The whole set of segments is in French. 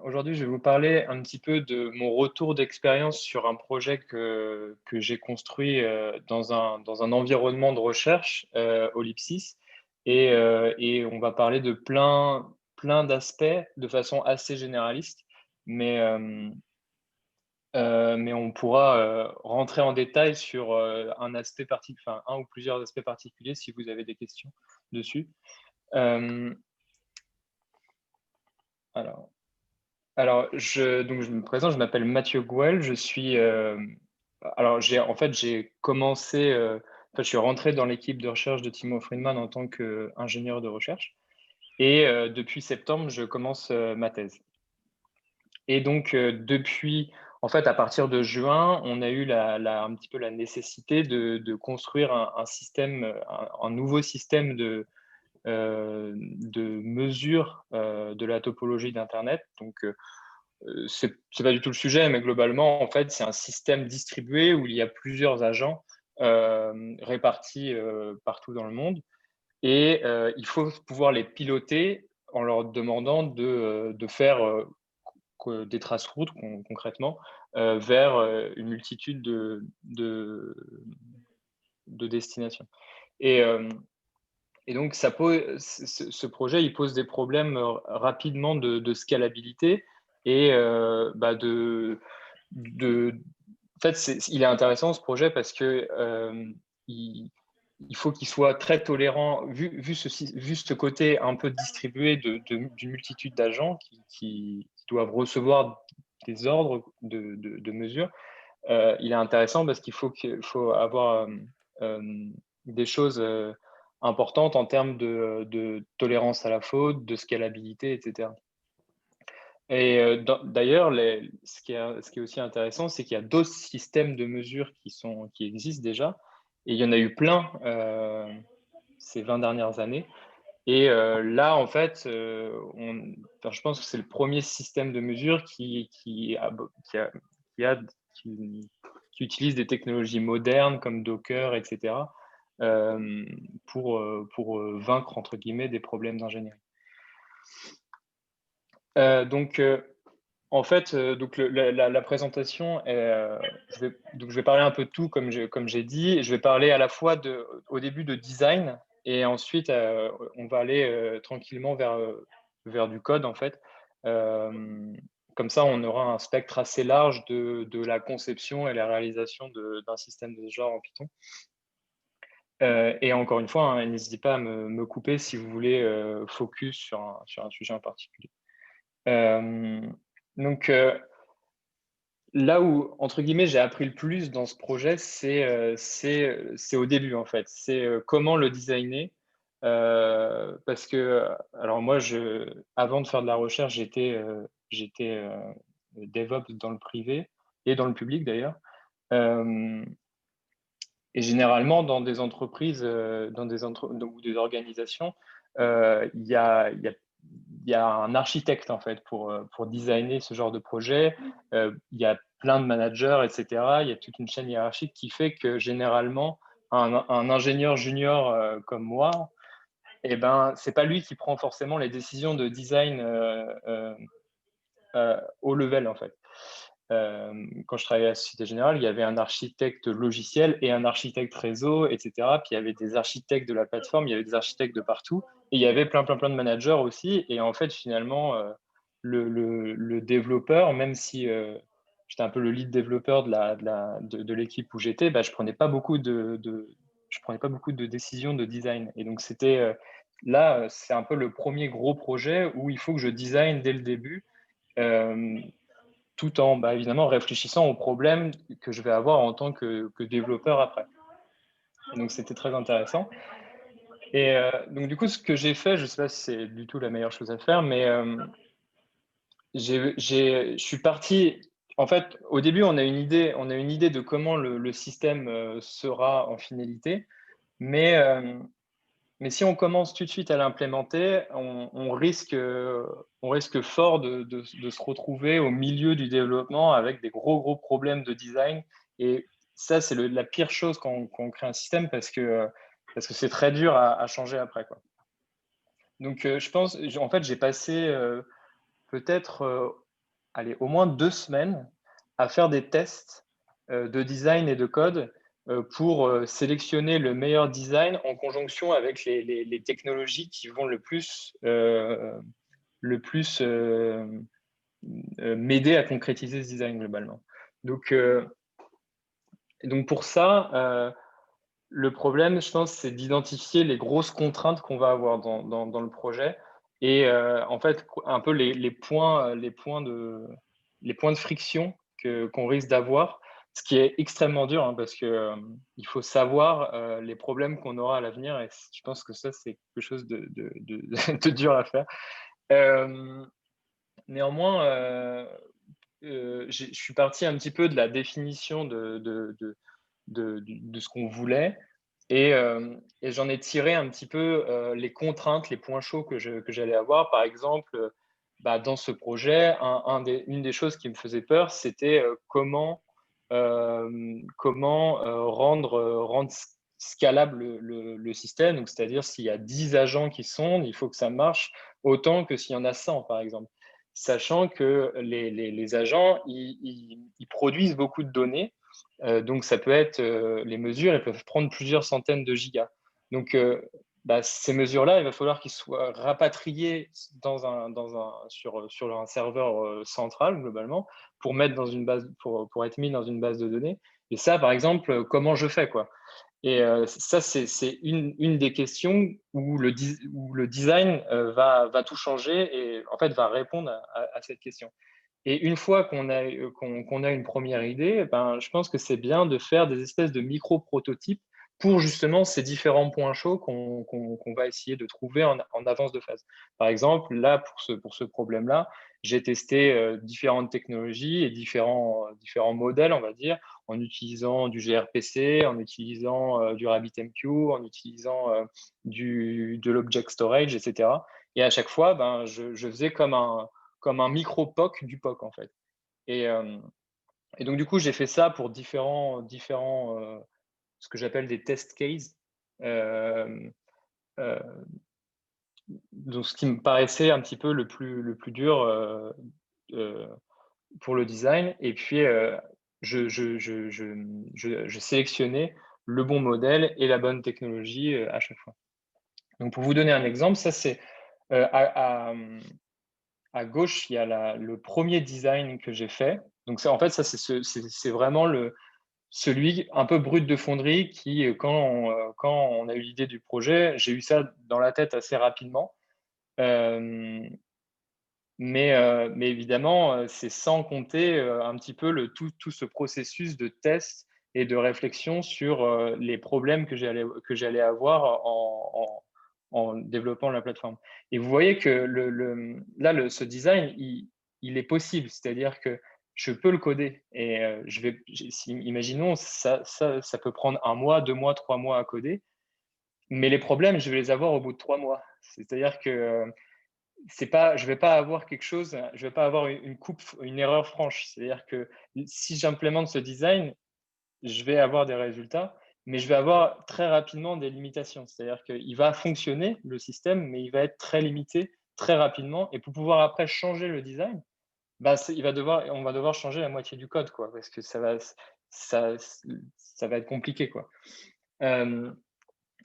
Aujourd'hui, je vais vous parler un petit peu de mon retour d'expérience sur un projet que j'ai construit dans un environnement de recherche, Olipsys. Et on va parler de plein d'aspects de façon assez généraliste, mais, mais on pourra rentrer en détail sur enfin, un ou plusieurs aspects particuliers si vous avez des questions dessus. Euh, alors, donc je me présente, je m'appelle Mathieu Gouel, je suis, j'ai commencé, je suis rentré dans l'équipe de recherche de Timo Friedman en tant qu'ingénieur de recherche, et depuis septembre, je commence ma thèse. Et donc, en fait, à partir de juin, on a eu un petit peu la nécessité de construire un système, un nouveau système de mesure de la topologie d'Internet. Donc, c'est pas du tout le sujet, mais globalement, en fait, c'est un système distribué où il y a plusieurs agents répartis partout dans le monde. Et il faut pouvoir les piloter en leur demandant de faire des traces routes concrètement vers une multitude de destinations. Et, euh, et donc, ce projet, il pose des problèmes rapidement de scalabilité et en fait, il est intéressant ce projet parce que il, il faut qu'il soit très tolérant, vu ce côté un peu distribué d'une multitude d'agents qui doivent recevoir des ordres de mesure. Il est intéressant parce qu'il faut avoir euh, des choses importantes en termes de tolérance à la faute, de scalabilité, etc. Et d'ailleurs, ce qui est aussi intéressant, c'est qu'il y a d'autres systèmes de mesure qui existent déjà. Et il y en a eu plein ces 20 dernières années. Et là, en fait, je pense que c'est le premier système de mesure qui, a- qui- qui utilise des technologies modernes comme Docker, etc., pour vaincre, entre guillemets, des problèmes d'ingénierie. Donc, en fait, donc la présentation, je vais parler un peu de tout, comme j'ai dit. Je vais parler à la fois au début de design, et ensuite, on va aller tranquillement vers du code, en fait. Euh, Comme ça, on aura un spectre assez large de la conception et la réalisation d'un système de ce genre en Python. Et encore une fois, hein, n'hésitez pas à me couper si vous voulez focus sur un sujet en particulier. Euh, donc, là où, entre guillemets, j'ai appris le plus dans ce projet, c'est au début, en fait. C'est comment le designer. Parce que, alors moi, avant de faire de la recherche, j'étais DevOps dans le privé et dans le public d'ailleurs. Euh, et généralement, dans des entreprises, ou des organisations, il y a un architecte en fait pour designer ce genre de projet. Il y a plein de managers, etc. Il y a toute une chaîne hiérarchique qui fait que généralement, un ingénieur junior comme moi, eh ben, c'est pas lui qui prend forcément les décisions de design au level en fait. Quand je travaillais à la Société Générale, il y avait un architecte logiciel et un architecte réseau, etc. Puis il y avait des architectes de la plateforme, il y avait des architectes de partout, et il y avait plein de managers aussi. Et en fait, finalement, le développeur, même si j'étais un peu le lead développeur de l'équipe où j'étais, bah, je prenais pas beaucoup de décisions de design. Et donc, c'est un peu le premier gros projet où il faut que je design dès le début. Euh, Tout en évidemment réfléchissant aux problèmes que je vais avoir en tant que développeur après. Et donc, c'était très intéressant. Et donc, du coup, ce que j'ai fait, je ne sais pas si c'est du tout la meilleure chose à faire, mais je suis parti. En fait, au début, on a une idée de comment le système sera en finalité, mais mais si on commence tout de suite à l'implémenter, on risque fort de se retrouver au milieu du développement avec des gros problèmes de design. Et ça, c'est la pire chose quand on crée un système parce que c'est très dur à changer après, quoi. Donc, je pense, en fait, j'ai passé peut-être allez, au moins 2 semaines à faire des tests de design et de code pour sélectionner le meilleur design en conjonction avec les technologies qui vont le plus m'aider à concrétiser ce design globalement. Donc pour ça, le problème, je pense, c'est d'identifier les grosses contraintes qu'on va avoir dans le projet et en fait, un peu les points de friction qu'on risque d'avoir, ce qui est extrêmement dur hein, parce que il faut savoir les problèmes qu'on aura à l'avenir et je pense que ça, c'est quelque chose de dur à faire. Néanmoins, je suis parti un petit peu de la définition de ce qu'on voulait et j'en ai tiré un petit peu les contraintes, les points chauds que j'allais avoir. Par exemple, dans ce projet, une des choses qui me faisait peur, c'était comment rendre scalable le système. Donc, c'est-à-dire s'il y a 10 agents qui sondent, il faut que ça marche autant que s'il y en a 100, par exemple. Sachant que les agents, ils produisent beaucoup de données. Donc, ça peut être les mesures, elles peuvent prendre plusieurs centaines de gigas. Donc, ces mesures-là, il va falloir qu'ils soient rapatriées sur un serveur central, globalement, pour être mis dans une base de données. Et ça, par exemple, comment je fais, quoi? Et ça, c'est une des questions où le design va tout changer et en fait va répondre à cette question. Et une fois qu'on a une première idée, ben, je pense que c'est bien de faire des espèces de micro-prototypes pour justement ces différents points chauds qu'on va essayer de trouver en avance de phase. Par exemple, là, pour ce problème-là, j'ai testé différentes technologies et différents modèles, on va dire, en utilisant du gRPC, en utilisant du RabbitMQ, en utilisant de l'object storage, etc. Et à chaque fois, ben, je faisais comme un micro-POC du POC, en fait. Et, et donc, du coup, j'ai fait ça pour ce que j'appelle des test cases. Euh, euh, donc, ce qui me paraissait un petit peu le plus dur euh, pour le design. Et puis, je sélectionnais le bon modèle et la bonne technologie à chaque fois. Donc, pour vous donner un exemple, ça, c'est à gauche, il y a le premier design que j'ai fait. Donc, ça, en fait, ça, c'est vraiment celui un peu brut de fonderie qui, quand on a eu l'idée du projet, j'ai eu ça dans la tête assez rapidement. Euh, mais évidemment, c'est sans compter un petit peu tout ce processus de test et de réflexion sur les problèmes que j'allais avoir en développant la plateforme. Et vous voyez que là, ce design, il est possible, c'est-à-dire que je peux le coder. Et imaginons, ça peut prendre 1 mois, 2 mois, 3 mois à coder, mais les problèmes, je vais les avoir au bout de 3 mois. C'est-à-dire que je vais pas avoir quelque chose, je vais pas avoir une erreur franche. C'est-à-dire que si j'implémente ce design, je vais avoir des résultats, mais je vais avoir très rapidement des limitations. C'est-à-dire qu'il va fonctionner, le système, mais il va être très limité très rapidement. Et pour pouvoir après changer le design, on va devoir changer la moitié du code, quoi, parce que ça va être compliqué, quoi.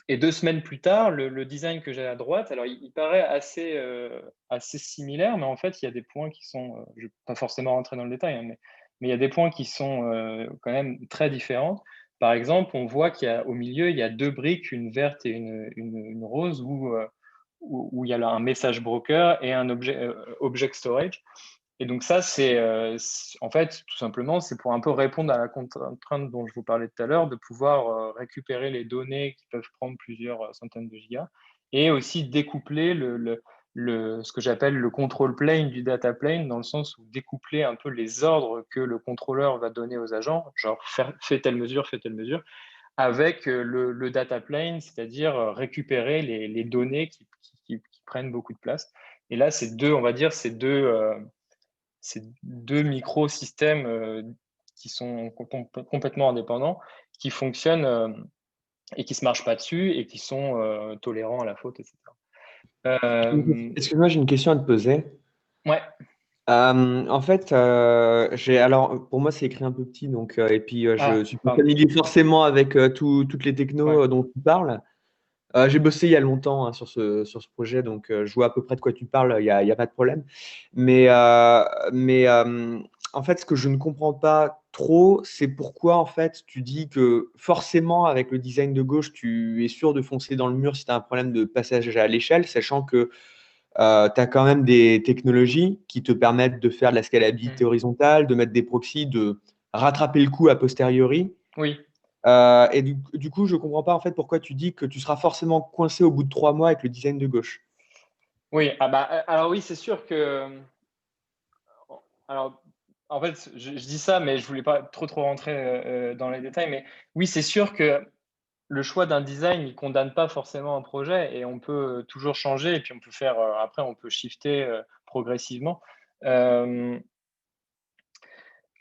Et 2 semaines plus tard, le design que j'ai à droite, alors il paraît assez similaire, mais en fait, il y a des points qui sont, je ne vais pas forcément rentrer dans le détail, hein, mais il y a des points qui sont quand même très différents. Par exemple, on voit qu'au milieu, il y a 2 briques, une verte et une rose, où il y a là un message broker et un object storage. Et donc ça, en fait, tout simplement, c'est pour un peu répondre à la contrainte dont je vous parlais tout à l'heure, de pouvoir récupérer les données qui peuvent prendre plusieurs centaines de gigas, et aussi découpler ce que j'appelle le control plane du data plane, dans le sens où découpler un peu les ordres que le contrôleur va donner aux agents, genre fais telle mesure, avec le data plane, c'est-à-dire récupérer les données qui prennent beaucoup de place. Et là, on va dire, ces deux microsystèmes qui sont complètement indépendants, qui fonctionnent et qui ne se marchent pas dessus et qui sont tolérants à la faute, etc. Excuse-moi, j'ai une question à te poser. Ouais. En fait, alors pour moi c'est écrit un peu petit donc et puis je Ah, suis pas pardon. familier forcément avec toutes les technos Ouais. dont tu parles. J'ai bossé il y a longtemps hein, sur ce projet, donc je vois à peu près de quoi tu parles, il y a pas de problème. Mais, en fait, ce que je ne comprends pas trop, c'est pourquoi en fait tu dis que forcément avec le design de gauche, tu es sûr de foncer dans le mur si tu as un problème de passage à l'échelle, sachant que tu as quand même des technologies qui te permettent de faire de la scalabilité Mhm. horizontale, de mettre des proxys, de rattraper le coup a posteriori. Oui. Et du coup, je ne comprends pas en fait pourquoi tu dis que tu seras forcément coincé au bout de 3 mois avec le design de gauche. Oui. Ah bah, alors oui, c'est sûr que. Alors, en fait, je dis ça, mais je voulais pas trop rentrer dans les détails. Mais oui, c'est sûr que le choix d'un design, il condamne pas forcément un projet et on peut toujours changer et puis on peut faire, après, on peut shifter progressivement. Euh,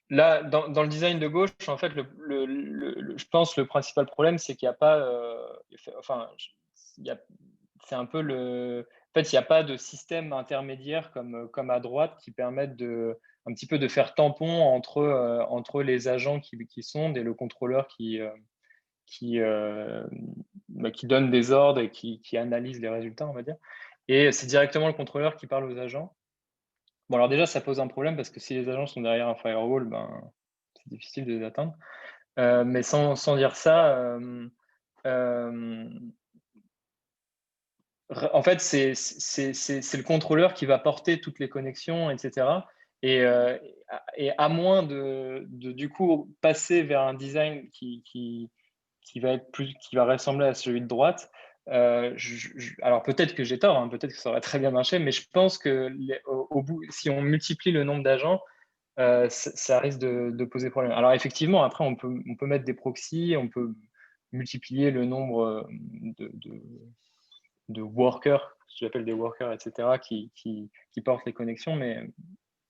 Là, dans le design de gauche, en fait, je pense le principal problème, c'est qu'il n'y a pas, enfin, il y a, c'est un peu en fait, il n'y a pas de système intermédiaire comme à droite qui permette un petit peu de faire tampon entre les agents qui sondent et le contrôleur qui, euh, qui donne des ordres et qui analyse les résultats, on va dire. Et c'est directement le contrôleur qui parle aux agents. Bon, alors déjà, ça pose un problème parce que si les agents sont derrière un firewall, ben, c'est difficile de les atteindre. Mais sans dire ça, euh, en fait, c'est le contrôleur qui va porter toutes les connexions, etc. Et à moins du coup passer vers un design qui va être qui va ressembler à celui de droite, alors peut-être que j'ai tort, hein, peut-être que ça aurait très bien marché, mais je pense que au bout, si on multiplie le nombre d'agents, ça risque de poser problème. Alors effectivement, après, on peut mettre des proxys, on peut multiplier le nombre de workers, ce que j'appelle des workers, etc., qui portent les connexions, mais,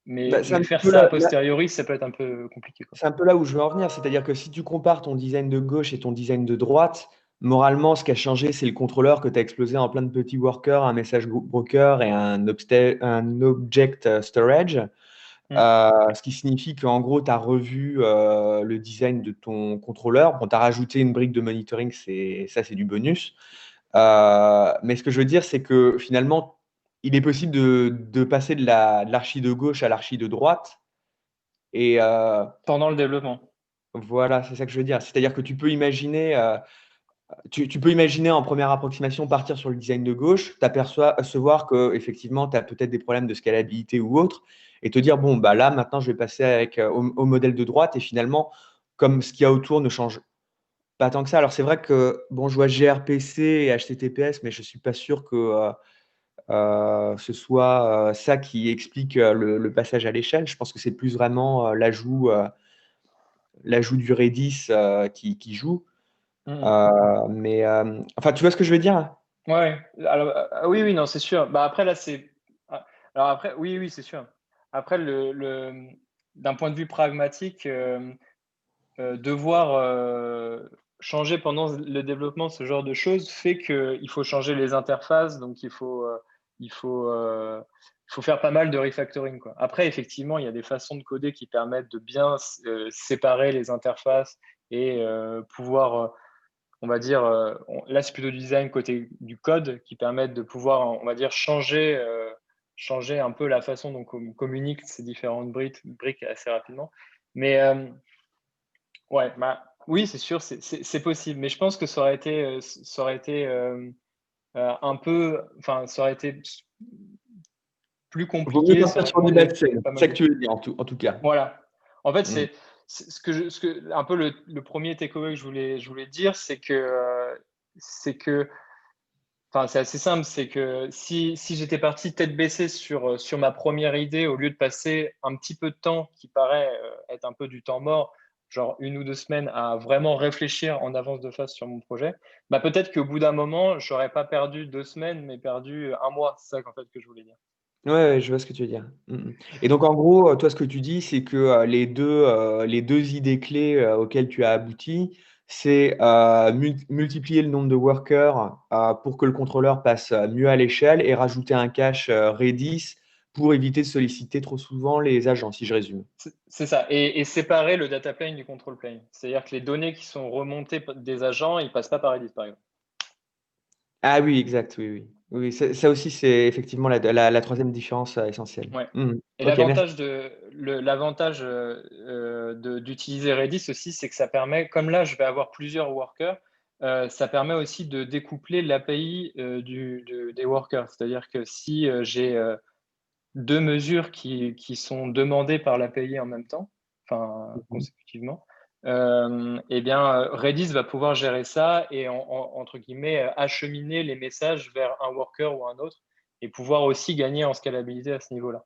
mais, Bah, c'est mais un petit faire peu ça a posteriori, ça peut être un peu compliqué, quoi. c'est un peu là où je veux en venir. C'est-à-dire que si tu compares ton design de gauche et ton design de droite, moralement, ce qui a changé, c'est le contrôleur que tu as explosé en plein de petits workers, un message broker et un object storage. Mm. Ce qui signifie qu'en gros, tu as revu le design de ton contrôleur. Bon, tu as rajouté une brique de monitoring, ça, c'est du bonus. Mais ce que je veux dire, c'est que finalement, il est possible de passer de l'archi de gauche à l'archi de droite. Et Pendant le développement. voilà, c'est ça que je veux dire. C'est-à-dire que tu peux imaginer en première approximation partir sur le design de gauche, t'apercevoir que effectivement, tu as peut-être des problèmes de scalabilité ou autre, et te dire, bon, bah là, maintenant, je vais passer au modèle de droite, et finalement, comme ce qu'il y a autour ne change pas tant que ça. Alors, c'est vrai que, bon, je vois gRPC et HTTPS, mais je ne suis pas sûr que ce soit ça qui explique le passage à l'échelle. Je pense que c'est plus vraiment l'ajout du Redis qui joue. Mm. Mais enfin, tu vois ce que je veux dire? Ouais. Alors, oui, oui, non, c'est sûr. Bah, après, là, c'est. Alors, après, oui, oui, c'est sûr. Après, d'un point de vue pragmatique, devoir changer pendant le développement ce genre de choses fait qu'il faut changer les interfaces, donc il faut, euh, il faut faire pas mal de refactoring, quoi. Après, effectivement, il y a des façons de coder qui permettent de bien séparer les interfaces et pouvoir, on va dire, là c'est plutôt du design côté du code qui permettent de pouvoir, on va dire, changer un peu la façon dont on communique ces différentes briques assez rapidement. Mais ouais, bah, oui, c'est sûr, c'est possible. Mais je pense que un peu, enfin, ça aurait été plus Vaut mieux compliqué, ça partir aurait sur des demandé bases saines. pas C'est mal ça que de tu temps. veux dire, en tout cas. Voilà. En fait, Mm. c'est un peu le premier takeaway que je voulais dire, c'est que, enfin, c'est assez simple, c'est que si j'étais parti tête baissée sur ma première idée, au lieu de passer un petit peu de temps, qui paraît être un peu du temps mort, genre 1 ou 2 semaines, à vraiment réfléchir en avance de phase sur mon projet, bah peut-être qu'au bout d'un moment, je n'aurais pas perdu 2 semaines, mais perdu un mois. C'est ça qu'en fait que je voulais dire. Ouais, ouais, je vois ce que tu veux dire. Et donc, en gros, toi, ce que tu dis, c'est que les deux idées clés auxquelles tu as abouti, c'est multiplier le nombre de workers pour que le contrôleur passe mieux à l'échelle et rajouter un cache Redis pour éviter de solliciter trop souvent les agents, si je résume. C'est ça. Et séparer le data plane du control plane. C'est-à-dire que les données qui sont remontées des agents, ils passent pas par Redis, par exemple. Ah oui, exact, oui, oui. Oui, ça aussi, c'est effectivement la troisième différence essentielle. Ouais. Et Ok, merci. l'avantage d'utiliser Redis aussi, c'est que ça permet, comme là, je vais avoir plusieurs workers, ça permet aussi de découpler l'API des workers. C'est-à-dire que si j'ai deux mesures qui sont demandées par l'API en même temps, enfin Mhm. consécutivement, eh bien, Redis va pouvoir gérer ça et entre guillemets acheminer les messages vers un worker ou un autre et pouvoir aussi gagner en scalabilité à ce niveau-là.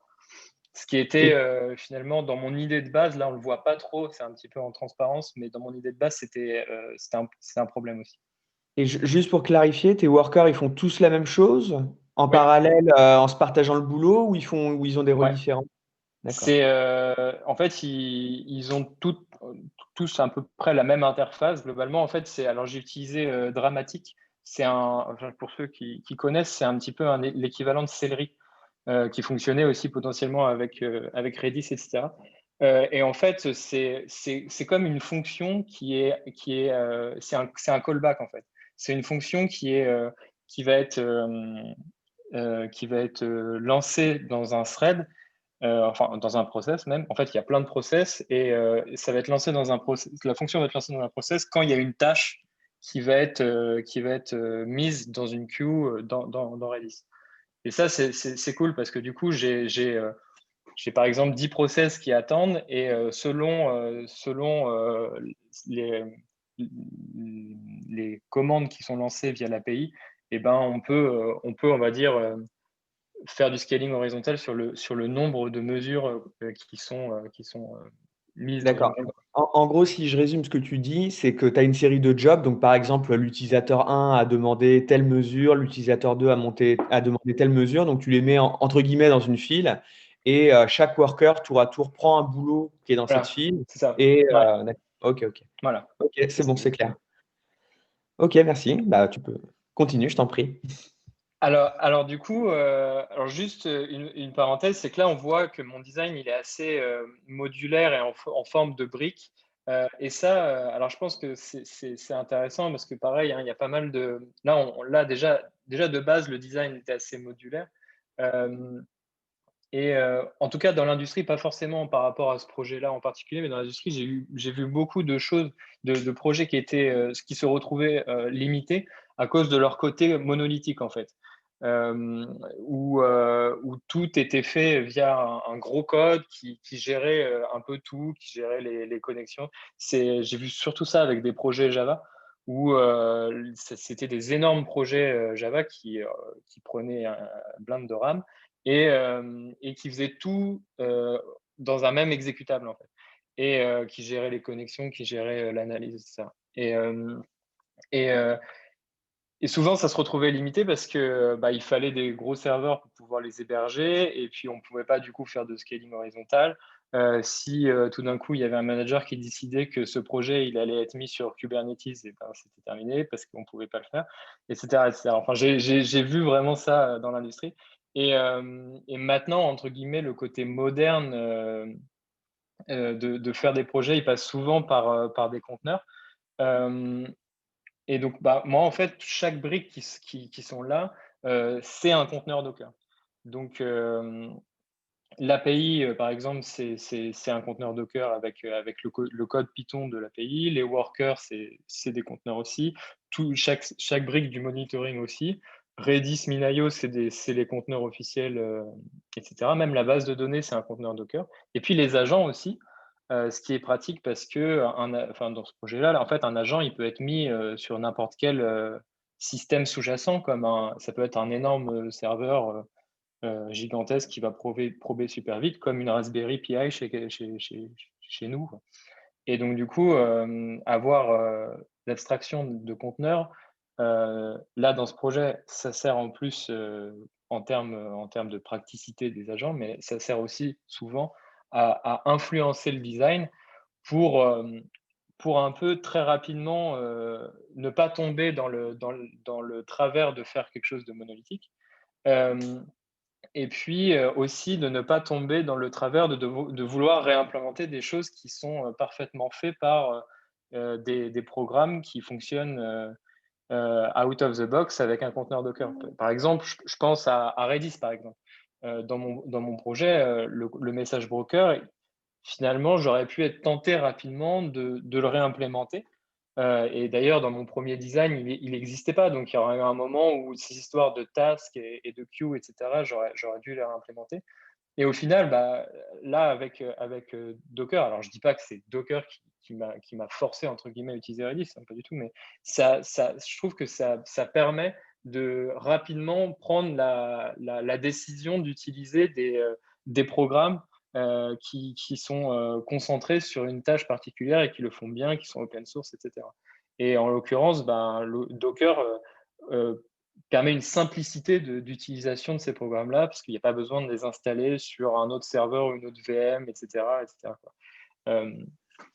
Ce qui était Et, finalement dans mon idée de base, là on le voit pas trop, c'est un petit peu en transparence, mais dans mon idée de base, c'est un problème aussi. juste pour clarifier, tes workers, ils font tous la même chose en Oui, parallèle, en se partageant le boulot, ou ils ont des rôles ouais. différents? D'accord. En fait, ils ont tous à peu près la même interface. Globalement, en fait, alors j'ai utilisé Dramatic. Enfin, pour ceux qui connaissent, c'est un petit peu l'équivalent de Celery, qui fonctionnait aussi potentiellement avec Redis, etc. Et en fait, c'est comme une fonction c'est un callback en fait. C'est une fonction qui va être, lancée dans un thread, enfin dans un process même. En fait, il y a plein de process et ça va être lancé dans un process. La fonction va être lancée dans un process quand il y a une tâche qui va être mise dans une queue dans Redis. Et ça, c'est cool parce que du coup, j'ai par exemple 10 process qui attendent et selon les, les commandes qui sont lancées via l'API, eh ben, on va dire, faire du scaling horizontal sur le nombre de mesures qui sont mises dans une D'accord. queue. En gros, si je résume ce que tu dis, c'est que tu as une série de jobs. Donc, par exemple, l'utilisateur 1 a demandé telle mesure, l'utilisateur 2 a demandé telle mesure. Donc, tu les mets entre guillemets dans une file et chaque worker, tour à tour, prend un boulot qui est dans cette Voilà, file. c'est ça. Et Ouais, d'accord. Ok, ok. voilà. Ok, c'est bon, c'est clair. Ok, merci. Bah, tu peux continuer, je t'en prie. Alors du coup, alors juste une parenthèse, c'est que là, on voit que mon design, il est assez modulaire et en forme de briques. Et ça, alors je pense que c'est intéressant parce que pareil, hein, il y a pas mal de... Là, déjà de base, le design était assez modulaire. Euh, et en tout cas, dans l'industrie, pas forcément par rapport à ce projet-là en particulier, mais dans l'industrie, j'ai vu beaucoup de choses, de projets qui se retrouvaient limités à cause de leur côté monolithique, en fait. Où tout était fait via un gros code qui gérait un peu tout, qui gérait les connexions. J'ai vu surtout ça avec des projets Java, où c'était des énormes projets Java qui prenaient un blinde de RAM et qui faisait tout dans un même exécutable en fait, et qui gérait les connexions, qui gérait l'analyse, etc. Et, euh, et souvent, ça se retrouvait limité parce que il fallait des gros serveurs pour pouvoir les héberger et puis on ne pouvait pas du coup faire de scaling horizontal. Si tout d'un coup il y avait un manager qui décidait que ce projet il allait être mis sur Kubernetes, et ben, c'était terminé parce qu'on ne pouvait pas le faire, etc., etc. Enfin, j'ai vu vraiment ça dans l'industrie. Et maintenant, entre guillemets, le côté moderne de faire des projets, il passe souvent par des conteneurs. Euh, et donc, moi, en fait, chaque brique qui sont là, c'est un conteneur Docker. Donc, l'API, par exemple, c'est un conteneur Docker avec le code Python de l'API. Les workers, c'est des conteneurs aussi. Chaque brique du monitoring aussi. Redis, Minayo, c'est les conteneurs officiels, etc. Même la base de données, c'est un conteneur Docker. Et puis les agents aussi, ce qui est pratique parce que enfin, dans ce projet-là, là, en fait, un agent, il peut être mis sur n'importe quel système sous-jacent, ça peut être un énorme serveur gigantesque qui va prober super vite, comme une Raspberry Pi chez nous, quoi. Et donc, du coup, avoir l'abstraction de conteneurs, là, dans ce projet, ça sert en plus en termes de praticité des agents, mais ça sert aussi souvent à influencer le design pour, pour un peu très rapidement ne pas tomber dans le travers de faire quelque chose de monolithique. Euh, Et puis aussi de ne pas tomber dans le travers de vouloir réimplémenter des choses qui sont parfaitement faites par des programmes qui fonctionnent out of the box avec un conteneur Docker. Par exemple, je pense à Redis, par exemple. Dans mon projet, le message broker, finalement, j'aurais pu être tenté rapidement de le réimplémenter. Et d'ailleurs, dans mon premier design, il n'existait pas. Donc, il y aurait eu un moment où ces histoires de tasks et de queues, etc., j'aurais dû les réimplémenter. Et au final, bah, là, avec Docker, alors je ne dis pas que c'est Docker qui m'a forcé, entre guillemets, à utiliser Redis, hein, pas du tout, mais je trouve que ça permet de rapidement prendre la décision d'utiliser des programmes qui sont concentrés sur une tâche particulière et qui le font bien, qui sont open source, etc. Et en l'occurrence, ben, Docker permet une simplicité d'utilisation de ces programmes-là, parce qu'il n'y a pas besoin de les installer sur un autre serveur ou une autre VM, etc. etc.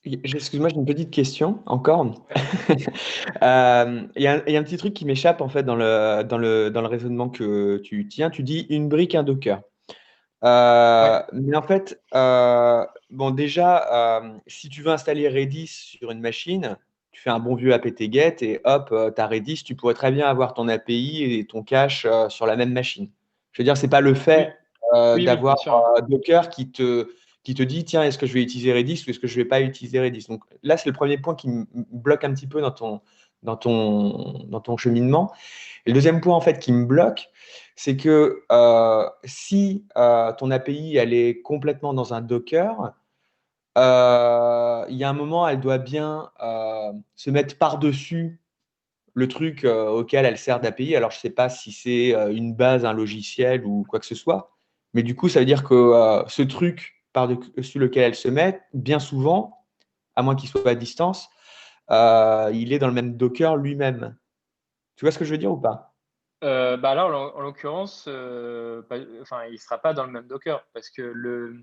Excuse-moi, j'ai une petite question encore. Il y a un petit truc qui m'échappe en fait dans le raisonnement que tu tiens. Tu dis une brique, un Docker. Ouais, Mais en fait, bon, déjà, si tu veux installer Redis sur une machine, tu fais un bon vieux apt-get et hop, tu as Redis. Tu pourrais très bien avoir ton API et ton cache sur la même machine. Je veux dire, c'est pas le oui, fait oui, oui, d'avoir bien sûr. Docker qui te dit, tiens, est-ce que je vais utiliser Redis ou est-ce que je vais pas utiliser Redis? Donc là, c'est le premier point qui me bloque un petit peu dans ton cheminement. Et le deuxième point en fait qui me bloque, c'est que si ton API elle est complètement dans un Docker, il y a un moment, elle doit bien se mettre par-dessus le truc auquel elle sert d'API. Alors, je ne sais pas si c'est une base, un logiciel ou quoi que ce soit, mais du coup, ça veut dire que ce truc par-dessus lequel elle se met, bien souvent, à moins qu'il soit à distance, il est dans le même Docker lui-même. Tu vois ce que je veux dire ou pas? Bah là, en l'occurrence, enfin, il ne sera pas dans le même Docker, parce que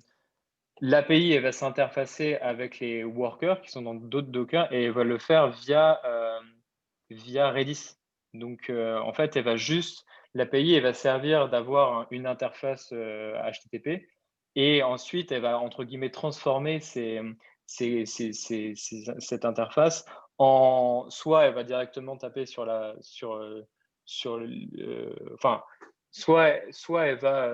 l'API elle va s'interfacer avec les workers qui sont dans d'autres Docker et elle va le faire via Redis. Donc, en fait, l'API elle va servir d'avoir une interface HTTP et ensuite elle va, entre guillemets, transformer cette interface en soit elle va directement taper enfin, soit elle va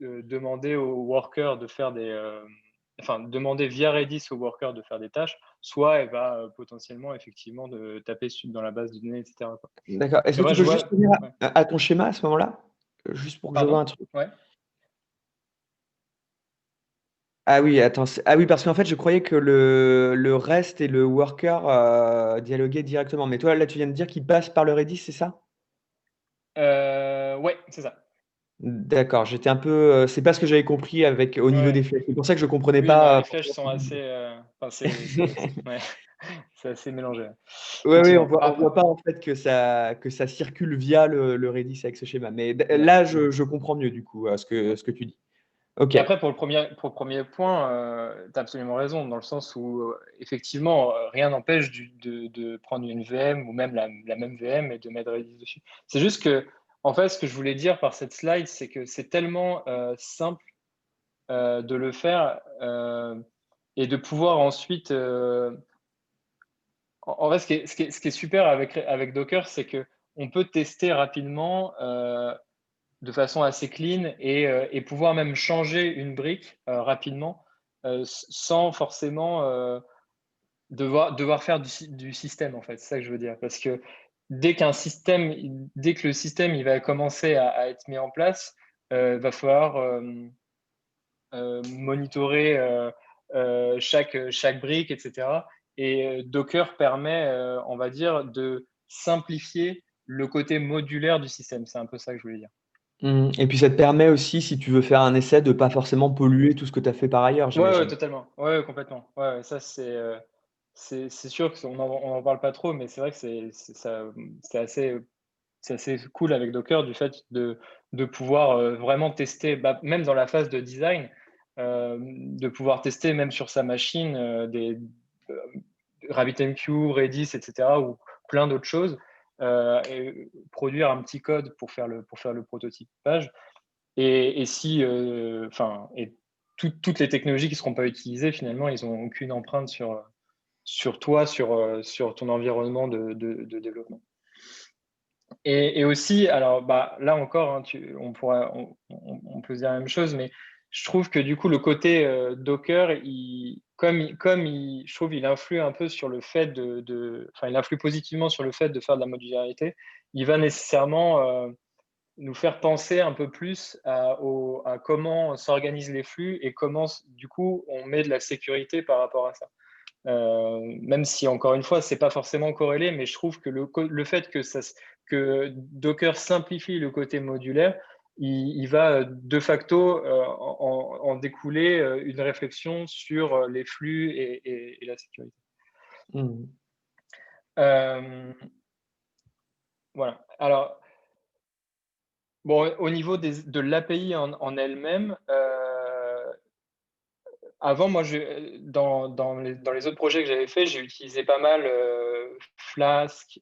demander au worker de faire demander via Redis au worker de faire des tâches, soit elle va potentiellement effectivement taper dans la base de données, etc., quoi. D'accord. Est-ce Et que moi, tu je peux juste vois. revenir Ouais. à ton schéma à ce moment-là? Juste pour que je vois Pardon? un truc. Ouais. Ah oui, attends. Ah oui, parce qu'en fait, je croyais que le REST et le worker dialoguaient directement. Mais toi, là, tu viens de dire qu'ils passent par le Redis, c'est ça? Ouais, c'est ça. D'accord. J'étais un peu. C'est pas ce que j'avais compris au niveau Ouais. des flèches. C'est pour ça que je comprenais Oui, non, pas. les flèches sont assez. Enfin, ouais, c'est assez mélangé. Oui, oui, on Effectivement. voit, on Après, voit pas en fait que ça circule via le Redis avec ce schéma. Mais ouais. là, je comprends mieux du coup ce que tu dis. Ok. Et après, pour le premier point, tu as absolument raison, dans le sens où, effectivement, rien n'empêche de prendre une VM ou même la même VM et de mettre Redis dessus. C'est juste que, en fait, ce que je voulais dire par cette slide, c'est que c'est tellement simple de le faire et de pouvoir ensuite. En fait, ce qui est super avec Docker, c'est que on peut tester rapidement de façon assez clean et pouvoir même changer une brique rapidement sans forcément devoir faire du système, en fait. C'est ça que je veux dire. Parce que dès que le système il va commencer à être mis en place, il va falloir monitorer chaque brique, etc. Et Docker permet, on va dire, de simplifier le côté modulaire du système. C'est un peu ça que je voulais dire. Et puis ça te permet aussi, si tu veux faire un essai, de pas forcément polluer tout ce que tu as fait par ailleurs, Ouais, ouais, j'imagine. totalement. Ouais, ouais, complètement. Ouais, ouais, ça, c'est sûr qu'on en parle pas trop, mais c'est vrai que c'est assez cool avec Docker du fait de pouvoir vraiment tester, bah, même dans la phase de design, de pouvoir tester même sur sa machine des euh, RabbitMQ, Redis, etc., ou plein d'autres choses, et produire un petit code pour faire le prototypage Et si, et toutes les technologies qui ne seront pas utilisées, finalement, ils n'ont aucune empreinte sur toi, sur ton environnement de développement. Et aussi, alors là encore, hein, on peut dire la même chose, mais je trouve que du coup, le côté Docker, je trouve il influe un peu sur le fait il influe positivement sur le fait de faire de la modularité. Il va nécessairement nous faire penser un peu plus à comment s'organisent les flux et comment, du coup, on met de la sécurité par rapport à ça. Même si, encore une fois, c'est pas forcément corrélé, mais je trouve que le fait que Docker simplifie le côté modulaire, il va de facto en découler une réflexion sur les flux et la sécurité. Voilà. Alors, bon, au niveau de l'API en elle-même, avant, moi, dans les autres projets que j'avais faits, j'ai utilisé pas mal Flask,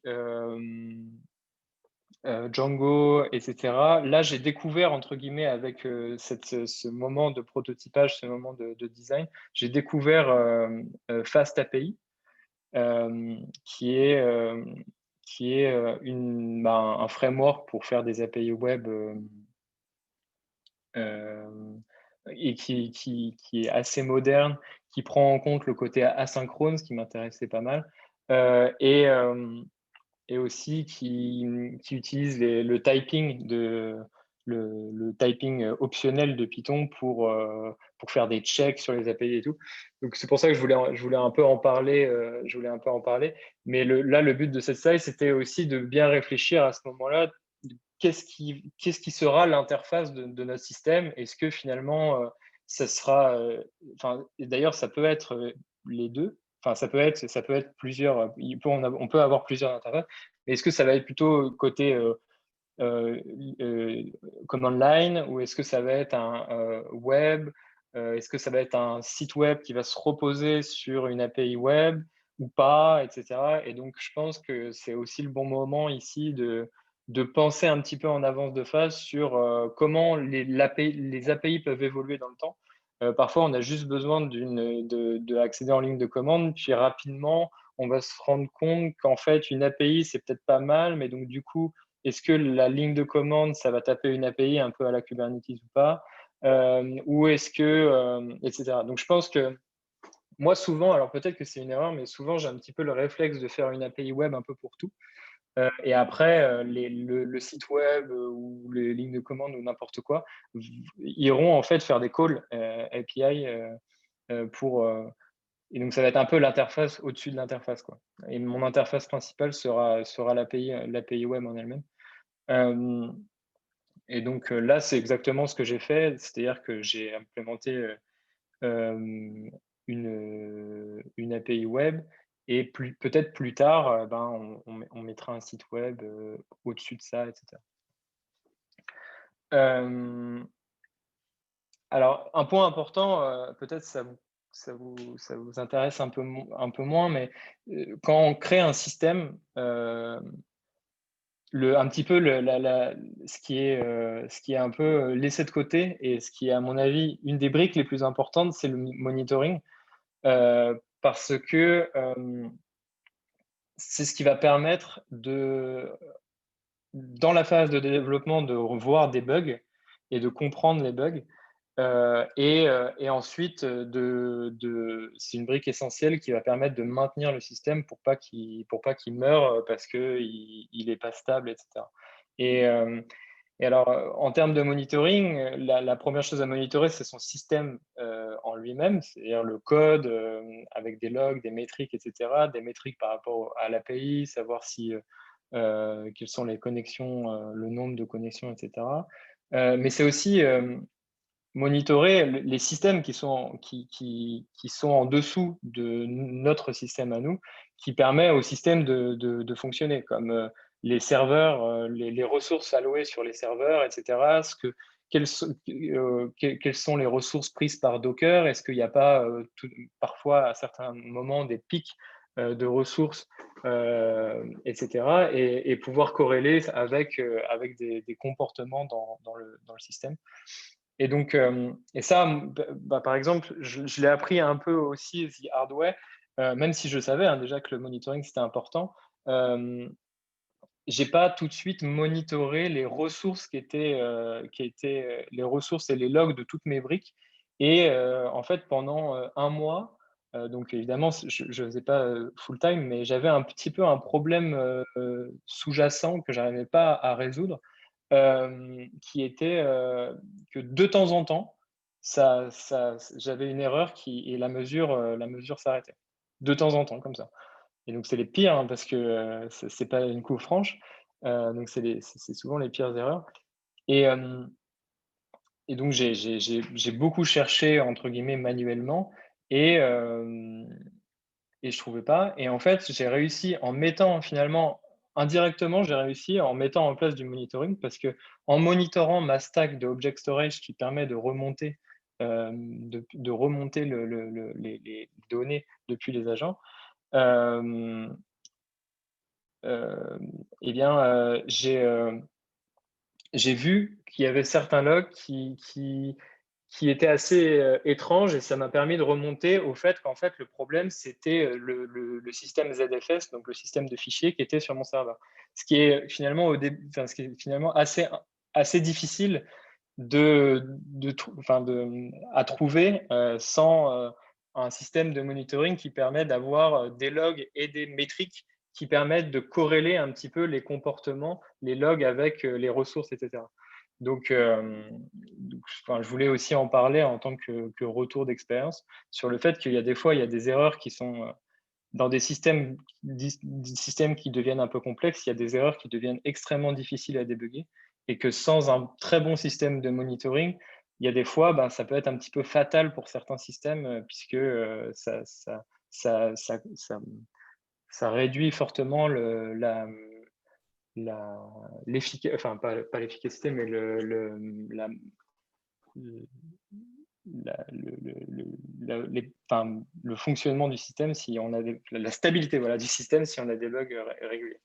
Django, etc. Là, j'ai découvert, entre guillemets, avec ce moment de prototypage, ce moment de design, j'ai découvert Fast API, qui est un framework pour faire des API web et qui est assez moderne, qui prend en compte le côté asynchrone, ce qui m'intéressait pas mal, et aussi qui utilise le typing le typing optionnel de Python pour faire des checks sur les API et tout. Donc c'est pour ça que je voulais un peu en parler. Mais là, le but de cette slide, c'était aussi de bien réfléchir à ce moment-là. Qu'est-ce qui sera l'interface de notre système? Est-ce que finalement, ça sera. Et d'ailleurs, ça peut être les deux. Enfin, ça peut être plusieurs. On peut avoir plusieurs interfaces. Mais est-ce que ça va être plutôt côté command line, ou est-ce que ça va être un web? Est-ce que ça va être un site web qui va se reposer sur une API web ou pas, etc. Et donc, je pense que c'est aussi le bon moment ici de penser un petit peu en avance de phase sur comment les API peuvent évoluer dans le temps. Parfois, on a juste besoin d'accéder en ligne de commande, puis rapidement, on va se rendre compte qu'en fait, une API, c'est peut-être pas mal, mais donc du coup, est-ce que la ligne de commande, ça va taper une API un peu à la Kubernetes ou pas? Ou est-ce que, etc. Donc, je pense que moi, souvent, alors peut-être que c'est une erreur, mais souvent, j'ai un petit peu le réflexe de faire une API web un peu pour tout. Et après, le site web ou les lignes de commande ou n'importe quoi iront en fait faire des calls API pour. Et donc, ça va être un peu l'interface au-dessus de l'interface, quoi. Et mon interface principale sera l'API web en elle-même. Et donc là, c'est exactement ce que j'ai fait, c'est-à-dire que j'ai implémenté une API web et peut-être plus tard, on mettra un site web au-dessus de ça, etc. Alors, un point important, peut-être ça vous intéresse un peu moins, mais quand on crée un système, un petit peu ce qui est un peu laissé de côté et ce qui est, à mon avis, une des briques les plus importantes, c'est le monitoring. Parce que c'est ce qui va permettre dans la phase de développement, de revoir des bugs et de comprendre les bugs. Et ensuite, c'est une brique essentielle qui va permettre de maintenir le système pour pas qu'il meure parce qu'il n'est pas stable, etc. Et alors, en termes de monitoring, la première chose à monitorer, c'est son système en lui-même, c'est-à-dire le code avec des logs, des métriques, etc., des métriques par rapport à l'API, savoir quelles sont les connexions, le nombre de connexions, etc. Mais c'est aussi monitorer les systèmes qui sont en dessous de notre système à nous, qui permet au système de fonctionner, comme les serveurs, les ressources allouées sur les serveurs, etc. Quelles sont les ressources prises par Docker? Est-ce qu'il n'y a pas parfois à certains moments des pics de ressources, etc. Et pouvoir corréler avec des comportements dans le système. Et donc, et ça, par exemple, je l'ai appris un peu aussi the hard way, même si je savais déjà que le monitoring c'était important. J'ai pas tout de suite monitoré les ressources qui étaient les ressources et les logs de toutes mes briques. Et en fait, pendant un mois, donc évidemment, je ne faisais pas full time, mais j'avais un petit peu un problème sous-jacent que j'arrivais pas à résoudre, qui était que de temps en temps, j'avais une erreur et la mesure s'arrêtait. De temps en temps, comme ça. Et donc, c'est les pires, parce que c'est pas une coupe franche. Donc, c'est souvent les pires erreurs. Et, et donc, j'ai beaucoup cherché, entre guillemets, manuellement. Et, et je trouvais pas. Et en fait, j'ai réussi en mettant finalement, indirectement, j'ai réussi en mettant en place du monitoring parce que en monitorant ma stack de Object Storage qui permet de remonter, de remonter les données depuis les agents, euh, eh bien, j'ai vu qu'il y avait certains logs qui étaient assez étranges et ça m'a permis de remonter au fait qu'en fait, le problème, c'était le système ZFS, donc le système de fichiers qui était sur mon serveur. Ce qui est finalement, ce qui est finalement assez difficile à trouver sans un système de monitoring qui permet d'avoir des logs et des métriques qui permettent de corréler un petit peu les comportements, les logs avec les ressources, etc. Donc, je voulais aussi en parler en tant que retour d'expérience sur le fait qu'il y a des fois, il y a des erreurs qui sont dans des systèmes qui deviennent un peu complexes, il y a des erreurs qui deviennent extrêmement difficiles à débugger et que sans un très bon système de monitoring, il y a des fois, ça peut être un petit peu fatal pour certains systèmes puisque ça réduit fortement l'efficacité, enfin pas l'efficacité, mais le fonctionnement du système si on a la stabilité voilà, du système si on a des bugs réguliers.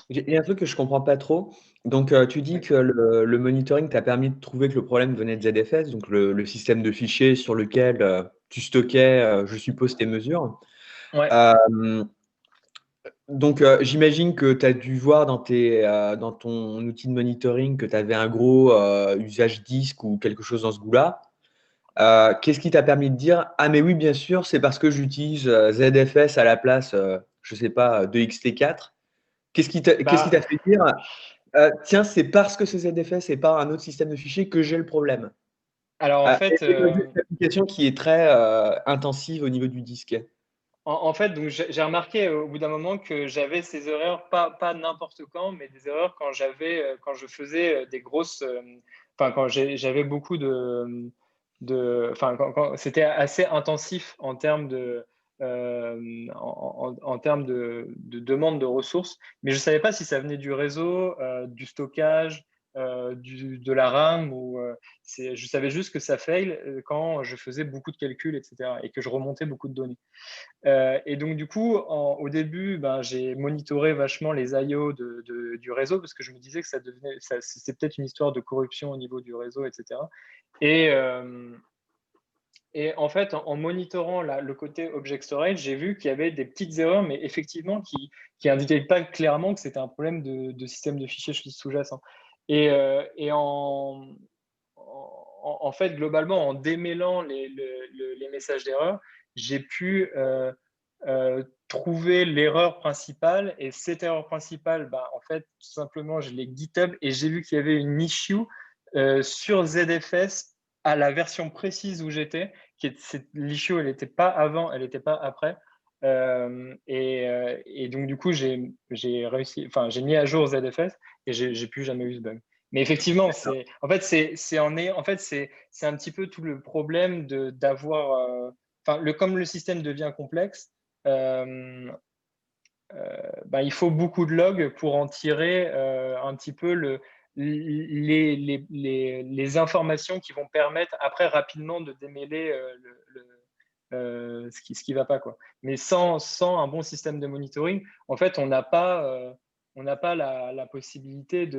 Il y a un truc que je comprends pas trop. Donc, tu dis Oui. que le monitoring t'a permis de trouver que le problème venait de ZFS, donc le système de fichiers sur lequel tu stockais, je suppose, tes mesures. Ouais. Euh, donc, j'imagine que tu as dû voir dans ton outil de monitoring que tu avais un gros usage disque ou quelque chose dans ce goût-là. Qu'est-ce qui t'a permis de dire, ah mais oui, bien sûr, c'est parce que j'utilise ZFS à la place, je sais pas, de XT4. Qu'est-ce qui t'a Bah, fait dire, tiens, c'est parce que c'est ZFS et pas un autre système de fichiers que j'ai le problème. alors en fait, Et une application qui est très intensive au niveau du disque. en fait, donc j'ai remarqué au bout d'un moment que j'avais ces erreurs, pas n'importe quand, mais des erreurs quand je faisais des grosses, enfin quand j'avais beaucoup enfin quand c'était assez intensif en termes en termes de demande de ressources, mais je savais pas si ça venait du réseau, du stockage, de la RAM je savais juste que ça fail quand je faisais beaucoup de calculs, etc. et que je remontais beaucoup de données. Et donc, du coup, au début, j'ai monitoré vachement les I/O du réseau parce que je me disais que c'est peut-être une histoire de corruption au niveau du réseau, etc. Et, et en fait, en monitorant le côté Object Storage, j'ai vu qu'il y avait des petites erreurs, mais effectivement, qui n'indiquaient pas clairement que c'était un problème de système de fichiers sous-jacent. Et en fait, globalement, en démêlant les messages d'erreur, j'ai pu trouver l'erreur principale. Et cette erreur principale, en fait, tout simplement, je l'ai GitHub et j'ai vu qu'il y avait une issue sur ZFS à la version précise où j'étais. L'issue, elle n'était pas avant, elle n'était pas après. Et donc, du coup, j'ai réussi, enfin, j'ai mis à jour ZFS et j'ai plus jamais eu ce bug. Mais effectivement, c'est un petit peu tout le problème d'avoir, comme le système devient complexe, il faut beaucoup de logs pour en tirer un petit peu les informations qui vont permettre après rapidement de démêler ce qui va pas, quoi. Mais sans un bon système de monitoring, en fait, on n'a pas la possibilité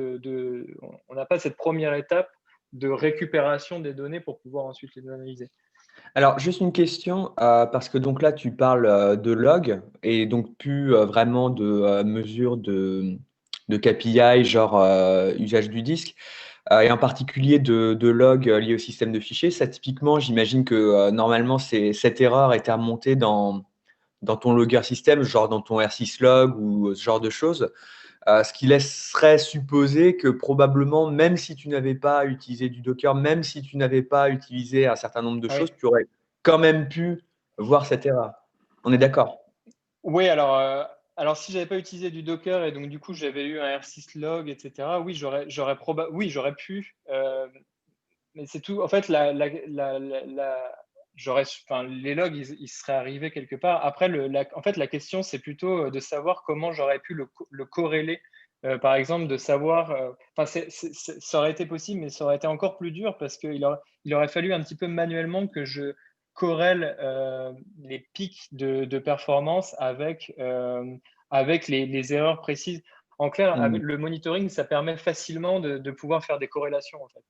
on n'a pas cette première étape de récupération des données pour pouvoir ensuite les analyser. Alors, juste une question, parce que donc là, tu parles, de log et donc plus, vraiment de, mesures de KPI, genre, usage du disque, et en particulier de log, liés au système de fichiers. Ça, typiquement, j'imagine que, normalement, cette erreur était remontée dans ton logger système, genre dans ton R6 log ou ce genre de choses. Ce qui laisserait supposer que probablement, même si tu n'avais pas utilisé du Docker, même si tu n'avais pas utilisé un certain nombre de Oui. choses, tu aurais quand même pu voir cette erreur. On est d'accord? Oui, alors si j'avais pas utilisé du Docker et donc du coup j'avais eu un R6 log, etc. Oui, oui, j'aurais pu. Mais c'est tout. En fait, enfin, les logs, ils seraient arrivés quelque part. Après, en fait, la question, c'est plutôt de savoir comment j'aurais pu le corréler. Par exemple, de savoir. Enfin, ça aurait été possible, mais ça aurait été encore plus dur parce il aurait fallu un petit peu manuellement que je corrèle les pics de performance avec les erreurs précises. En clair, avec Mmh. le monitoring, ça permet facilement de pouvoir faire des corrélations, en fait.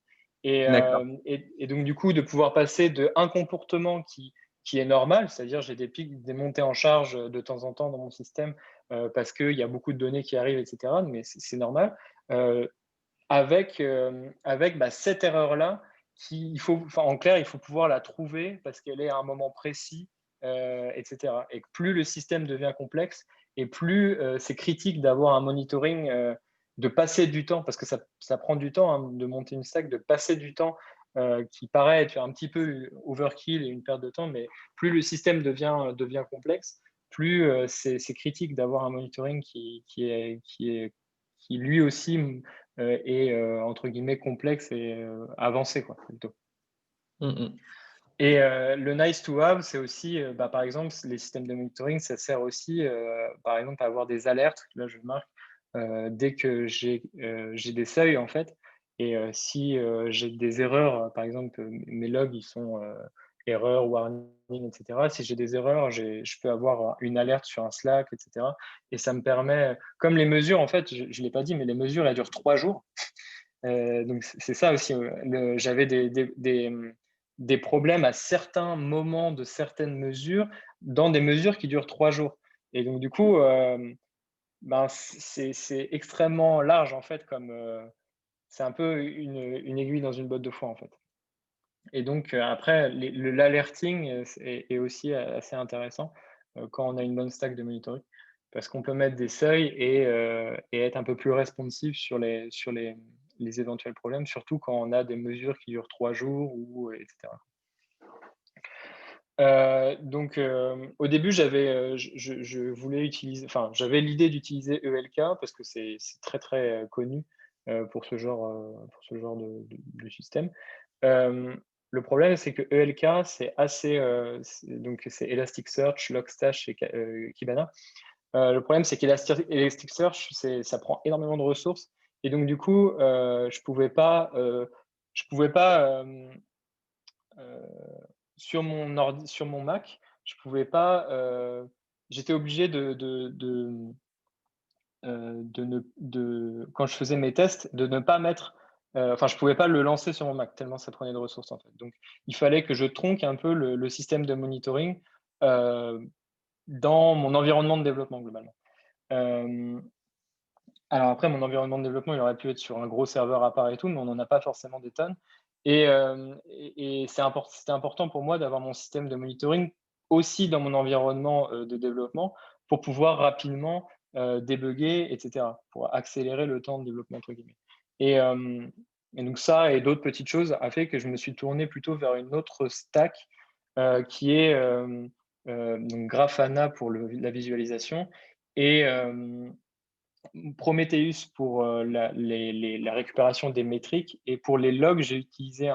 D'accord. Et donc, du coup, de pouvoir passer d'un comportement qui est normal, c'est-à-dire j'ai des pics, des montées en charge de temps en temps dans mon système parce qu'il y a beaucoup de données qui arrivent, etc. Mais c'est normal. Euh, avec cette erreur-là, en clair, il faut pouvoir la trouver parce qu'elle est à un moment précis, etc. Et plus le système devient complexe, et plus c'est critique d'avoir un monitoring, de passer du temps, parce que ça prend du temps hein, de monter une stack, de passer du temps qui paraît être un petit peu overkill et une perte de temps, mais plus le système devient complexe, plus c'est critique d'avoir un monitoring qui lui aussi est entre guillemets complexe et avancé, quoi, plutôt. Mmh mh. Et le nice to have, c'est aussi, par exemple, les systèmes de monitoring, ça sert aussi, par exemple, à avoir des alertes. Là, je marque dès que j'ai des seuils, en fait. Et si j'ai des erreurs, par exemple, mes logs, ils sont erreurs, warning, etc. Si j'ai des erreurs, je peux avoir une alerte sur un Slack, etc. Et ça me permet, comme les mesures, en fait, je ne l'ai pas dit, mais les mesures, elles durent 3 jours. Donc, c'est ça aussi. J'avais des problèmes à certains moments de certaines mesures, dans des mesures qui durent 3 jours. Et donc, du coup, c'est extrêmement large, en fait, c'est un peu une aiguille dans une botte de foin, en fait. Et donc, après, l'alerting est aussi assez intéressant quand on a une bonne stack de monitoring, parce qu'on peut mettre des seuils et être un peu plus responsive les éventuels problèmes, surtout quand on a des mesures qui durent 3 jours, etc. Donc, au début, je voulais utiliser, enfin, j'avais l'idée d'utiliser ELK parce que c'est très très connu pour ce genre de système. Euh, le problème, c'est que ELK, c'est assez, donc c'est Elasticsearch, Logstash et Kibana. Le problème, c'est qu'Elasticsearch, ça prend énormément de ressources et donc du coup, je pouvais pas euh, sur mon Mac, je pouvais pas. J'étais obligé quand je faisais mes tests, de ne pas mettre. Enfin, je pouvais pas le lancer sur mon Mac tellement ça prenait de ressources en fait. Donc, il fallait que je tronque un peu le système de monitoring euh, dans mon environnement de développement globalement. Euh, alors après, mon environnement de développement, il aurait pu être sur un gros serveur à part et tout, mais on n'en a pas forcément des tonnes. Et c'était important pour moi d'avoir mon système de monitoring aussi dans mon environnement de développement pour pouvoir rapidement débugger, etc., pour accélérer le temps de développement, entre guillemets. Et, euh, et donc ça et d'autres petites choses a fait que je me suis tourné plutôt vers une autre stack qui est donc Grafana pour la visualisation et Prometheus pour la récupération des métriques. Et pour les logs, j'ai utilisé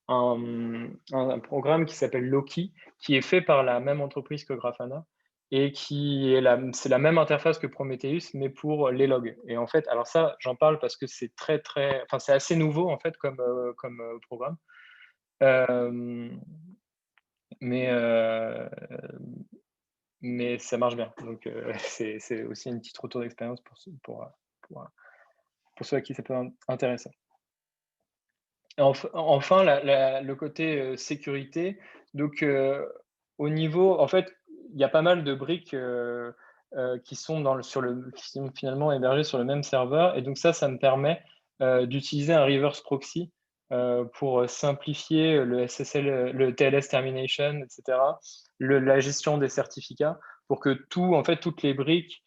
un programme qui s'appelle Loki, qui est fait par la même entreprise que Grafana et c'est la même interface que Prometheus, mais pour les logs. Et en fait, alors ça, j'en parle parce que c'est enfin, c'est assez nouveau en fait comme programme. Euh, mais, mais ça marche bien. Donc, c'est aussi une petite retour d'expérience pour, pour ceux à qui ça peut intéresser. Et enfin, le côté sécurité. Donc, au niveau, en fait, il y a pas mal de briques qui sont qui sont finalement hébergées sur le même serveur. Et donc ça me permet d'utiliser un reverse proxy pour simplifier le SSL, le TLS termination, etc., la gestion des certificats, pour que en fait, toutes les briques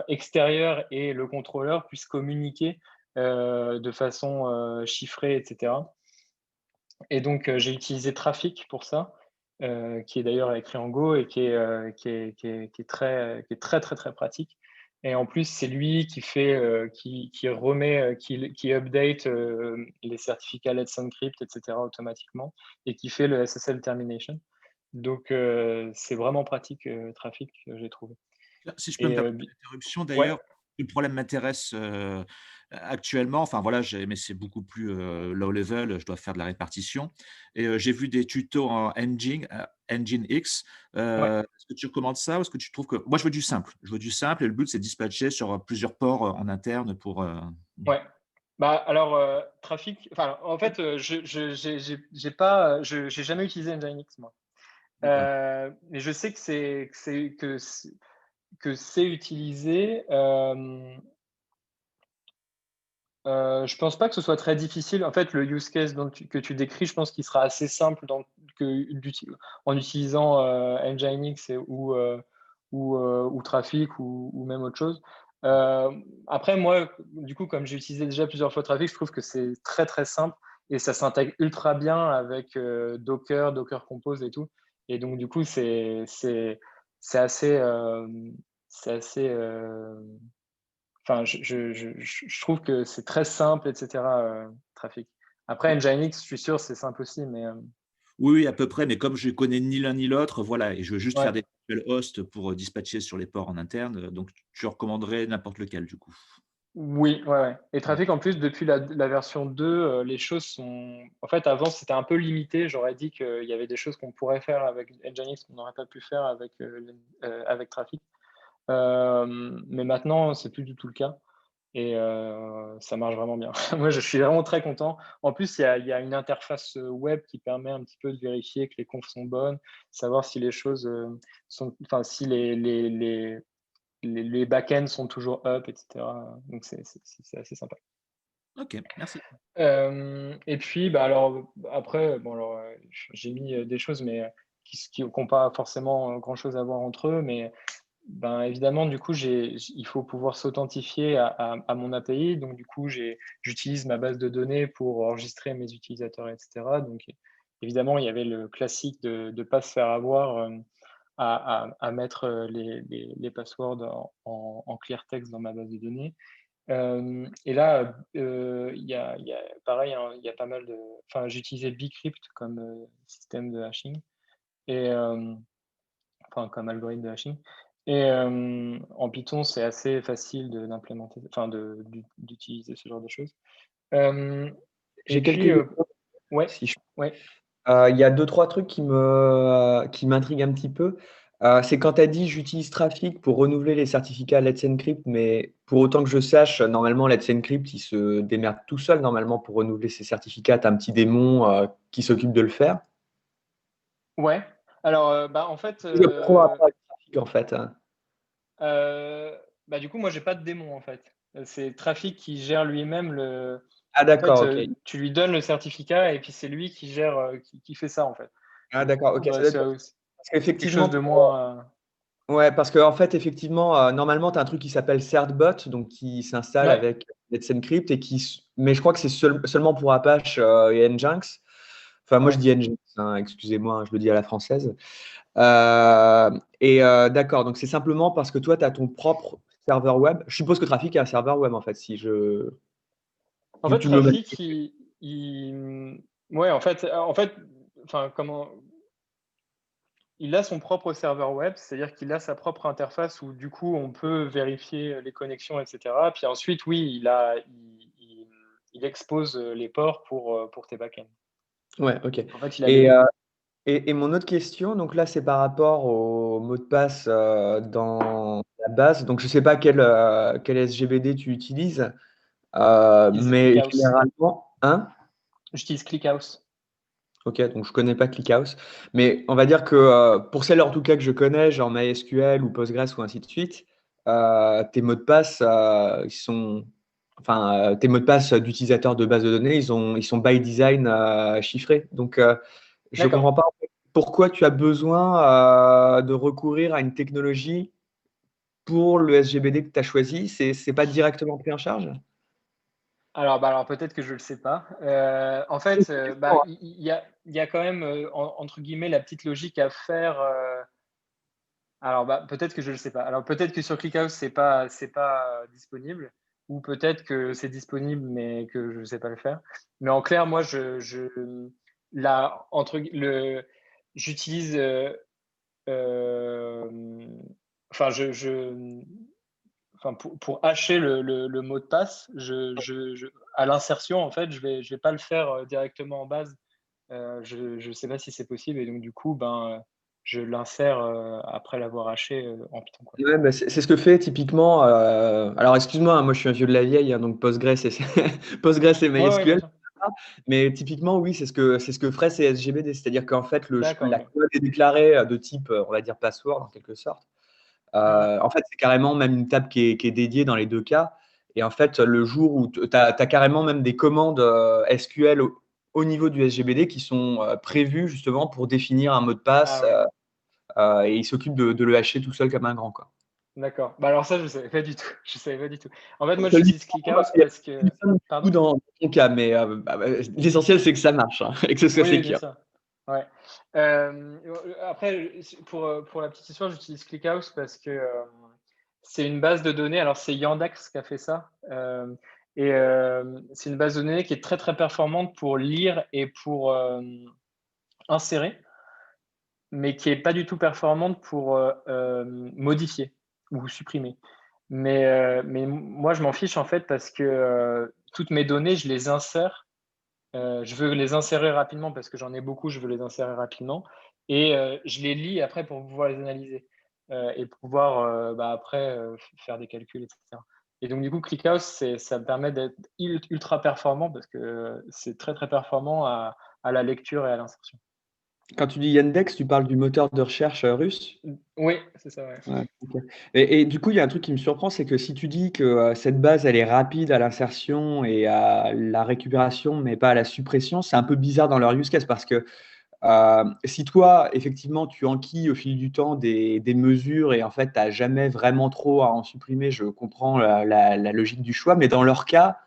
extérieures et le contrôleur puissent communiquer de façon chiffrée, etc. Et donc, j'ai utilisé Trafic pour ça, qui est d'ailleurs écrit en Go et qui est très, très, très pratique. Et en plus, c'est lui qui fait, qui remet, qui update les certificats Let's Encrypt, etc., automatiquement, et qui fait le SSL termination. Donc, c'est vraiment pratique, Trafic, j'ai trouvé. Si je peux me Et permettre une interruption ouais, d'ailleurs, le problème m'intéresse, actuellement, enfin voilà, mais c'est beaucoup plus, low level, je dois faire de la répartition et j'ai vu des tutos en Nginx. ouais, Est-ce que tu recommandes ça ou est-ce que tu trouves que moi je veux du simple et le but c'est de dispatcher sur, plusieurs ports, en interne pour, ouais. Bah, alors, Trafic, enfin, en fait, j'ai pas, j'ai jamais utilisé Nginx, moi. d'accord. Mais je sais que c'est utilisé. Je pense pas que ce soit très difficile. En fait, le use case que tu décris, je pense qu'il sera assez simple en utilisant Nginx ou Trafic ou même autre chose. Après, moi, du coup, comme j'ai utilisé déjà plusieurs fois Trafic, je trouve que c'est très très simple et ça s'intègre ultra bien avec Docker Compose et tout. Et donc, du coup, c'est assez, c'est assez, enfin, je trouve que c'est très simple, et cetera, Trafic. Après, Nginx, je suis sûr, c'est simple aussi, mais Oui, oui, à peu près, mais comme je connais ni l'un ni l'autre, voilà et je veux juste faire ouais. des virtual hosts pour, dispatcher sur les ports en interne, donc tu recommanderais n'importe lequel du coup? Oui, ouais, ouais. Et Ouais. Trafic, en plus, depuis la version 2, les choses sont en fait, avant, c'était un peu limité. J'aurais dit qu'il y avait des choses qu'on pourrait faire avec Nginx qu'on n'aurait pas pu faire avec Trafic. Mais maintenant, c'est plus du tout le cas. Et ça marche vraiment bien. Moi, je suis vraiment très content. En plus, il y a une interface web qui permet un petit peu de vérifier que les confs sont bonnes, savoir si les choses enfin, si les back-ends sont toujours up, etc. Donc, c'est assez sympa. OK, merci. Et puis, bah, alors, après, bon, alors, j'ai mis des choses, mais qui n'ont pas forcément grand-chose à voir entre eux, mais ben, évidemment, du coup, il faut pouvoir s'authentifier à mon API. Donc, du coup, j'utilise ma base de données pour enregistrer mes utilisateurs, etc. Donc, évidemment, il y avait le classique de ne pas se faire avoir à mettre les passwords en clear text dans ma base de données. Et là, pareil, hein, il y a pas mal de. Enfin, j'utilisais Bcrypt comme système de hashing. Et, enfin, comme algorithme de hashing. Et en Python, c'est assez facile d'implémenter, enfin d'utiliser ce genre de choses. Et J'ai quelques puis, questions, ouais, si je ouais, il y a deux trois trucs qui m'intriguent un petit peu. C'est quand tu as dit: «J'utilise Trafic pour renouveler les certificats Let's Encrypt», mais pour autant que je sache, normalement, Let's Encrypt, il se démerde tout seul, normalement, pour renouveler ses certificats. Tu as un petit démon, qui s'occupe de le faire? ouais. Alors, bah, en fait, Je pas trop rapport avec Trafic, en fait, hein. bah, du coup, moi, j'ai pas de démon, en fait. C'est Trafic qui gère lui-même Ah en fait, d'accord, OK. tu lui donnes le certificat et puis c'est lui qui gère, qui fait ça, en fait. Ah Donc du d'accord, coup, OK, ça bah, doit être parce c'est quelque chose qu'effectivement de moins, ouais, parce qu'en fait, effectivement, normalement, tu as un truc qui s'appelle Certbot, donc qui s'installe ouais, avec Let's Encrypt et mais je crois que c'est seulement pour Apache, et Nginx. Enfin, moi, je ouais. dis Nginx, hein, excusez-moi, je le dis à la française. D'accord, donc c'est simplement parce que toi, tu as ton propre serveur web. Je suppose que Trafic a un serveur web, en fait, En vu fait, que tu me le mets. Trafic, ouais, en fait, enfin, il a son propre serveur web, c'est-à-dire qu'il a sa propre interface où, du coup, on peut vérifier les connexions, et cetera. Puis ensuite, oui, il expose les ports pour tes backends. Ouais, OK. Donc en fait, il a Et les 2. Et mon autre question, donc là, c'est par rapport au mot de passe dans la base. Donc, je ne sais pas quel SGBD tu utilises, J'utilise mais ClickHouse. généralement, hein? J'utilise ClickHouse. Ok, donc je connais pas ClickHouse, mais on va dire que pour celles en tout cas que je connais, genre MySQL ou Postgres ou ainsi de suite, tes mots de passe, tes mots de passe d'utilisateurs de base de données, ils sont by design chiffrés. Donc, je D'accord. comprends pas en fait, pourquoi tu as besoin de recourir à une technologie pour le SGBD que tu as choisi. C'est pas directement pris en charge? Alors peut-être que je le sais pas. En fait, il y a quand même, entre guillemets, la petite logique à faire. Peut-être que je le sais pas. Alors peut-être que sur ClickHouse c'est pas disponible, ou peut-être que c'est disponible mais que je ne sais pas le faire. Mais en clair, moi, j'utilise. Enfin, pour hacher le mot de passe, à l'insertion, en fait, je vais pas le faire directement en base. Je ne sais pas si c'est possible, et donc du coup, je l'insère après l'avoir haché en Python, quoi. Ouais, bah, c'est ce que fait typiquement. Alors, excuse-moi, hein, moi je suis un vieux de la vieille, hein, donc Postgres et, Postgres et Ouais, ouais, bien MySQL. sûr. Mais typiquement, oui, c'est ce que ferait ces SGBD. C'est-à-dire qu'en fait, D'accord, la ok. code est déclarée de type, on va dire, password en quelque sorte. Mhm. En fait, c'est carrément même une table qui est dédiée dans les deux cas. Et en fait, le jour où tu as carrément même des commandes SQL au niveau du SGBD qui sont prévues justement pour définir un mot de passe Ah ouais, et il s'occupe de le hacher tout seul comme un grand, quoi. d'accord. Alors ça, je savais pas du tout. Je savais pas du tout. En fait, moi, Je le dis j'utilise ClickHouse il y a parce que. du coup Pardon? dans ton cas, mais l'essentiel, c'est que ça marche, hein, et que ce soit Oui, oui, bien secure. sûr. Ouais. Après, pour la petite histoire, j'utilise ClickHouse parce que c'est une base de données. Alors, c'est Yandex qui a fait ça. Et c'est une base de données qui est très, très performante pour lire et pour insérer, mais qui n'est pas du tout performante pour modifier ou supprimer. Mais moi, je m'en fiche en fait parce que toutes mes données, je les insère. Je veux les insérer rapidement parce que j'en ai beaucoup, je veux les insérer rapidement, et je les lis après pour pouvoir les analyser et pouvoir après faire des calculs, etc. Et donc du coup, ClickHouse, ça me permet d'être ultra performant parce que c'est très très performant à la lecture et à l'insertion. Quand tu dis Yandex, tu parles du moteur de recherche russe? Oui, c'est ça, ouais. Ouais, OK. Et du coup, il y a un truc qui me surprend, c'est que si tu dis que, cette base, elle est rapide à l'insertion et à la récupération, mais pas à la suppression, c'est un peu bizarre dans leur use case parce que, si toi, effectivement, tu enquilles au fil du temps des mesures et en fait, tu as jamais vraiment trop à en supprimer, je comprends la logique du choix. Mais dans leur cas,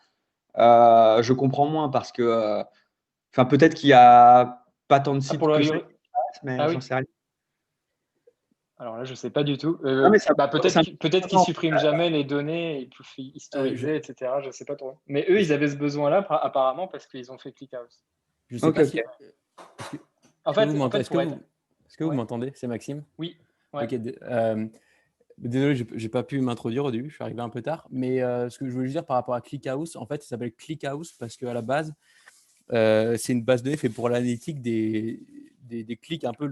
je comprends moins parce que, enfin, peut-être qu'il y a pas tant de Ah, sites pour que le ça URL. qui passent, mais Ah j'en oui. sais rien. Alors là, je sais pas du tout. Non, mais ça Peut-être qu'ils suppriment jamais les données et tout Je historiser, etc. Je sais pas trop. Mais eux, ils avaient ce besoin-là apparemment parce qu'ils ont fait ClickHouse. ne sais OK, pas OK. si. Est-ce que, En est-ce que vous fait, en m'entendez? fait, pour être. Est-ce que vous Ouais. m'entendez? C'est Maxime? Oui. Ouais. Ok. Désolé, j'ai pas pu m'introduire au début, je suis arrivé un peu tard. Mais ce que je voulais dire par rapport à ClickHouse, en fait, ça s'appelle ClickHouse parce qu'à la base, c'est une base de données faite pour l'analytique des clics, un peu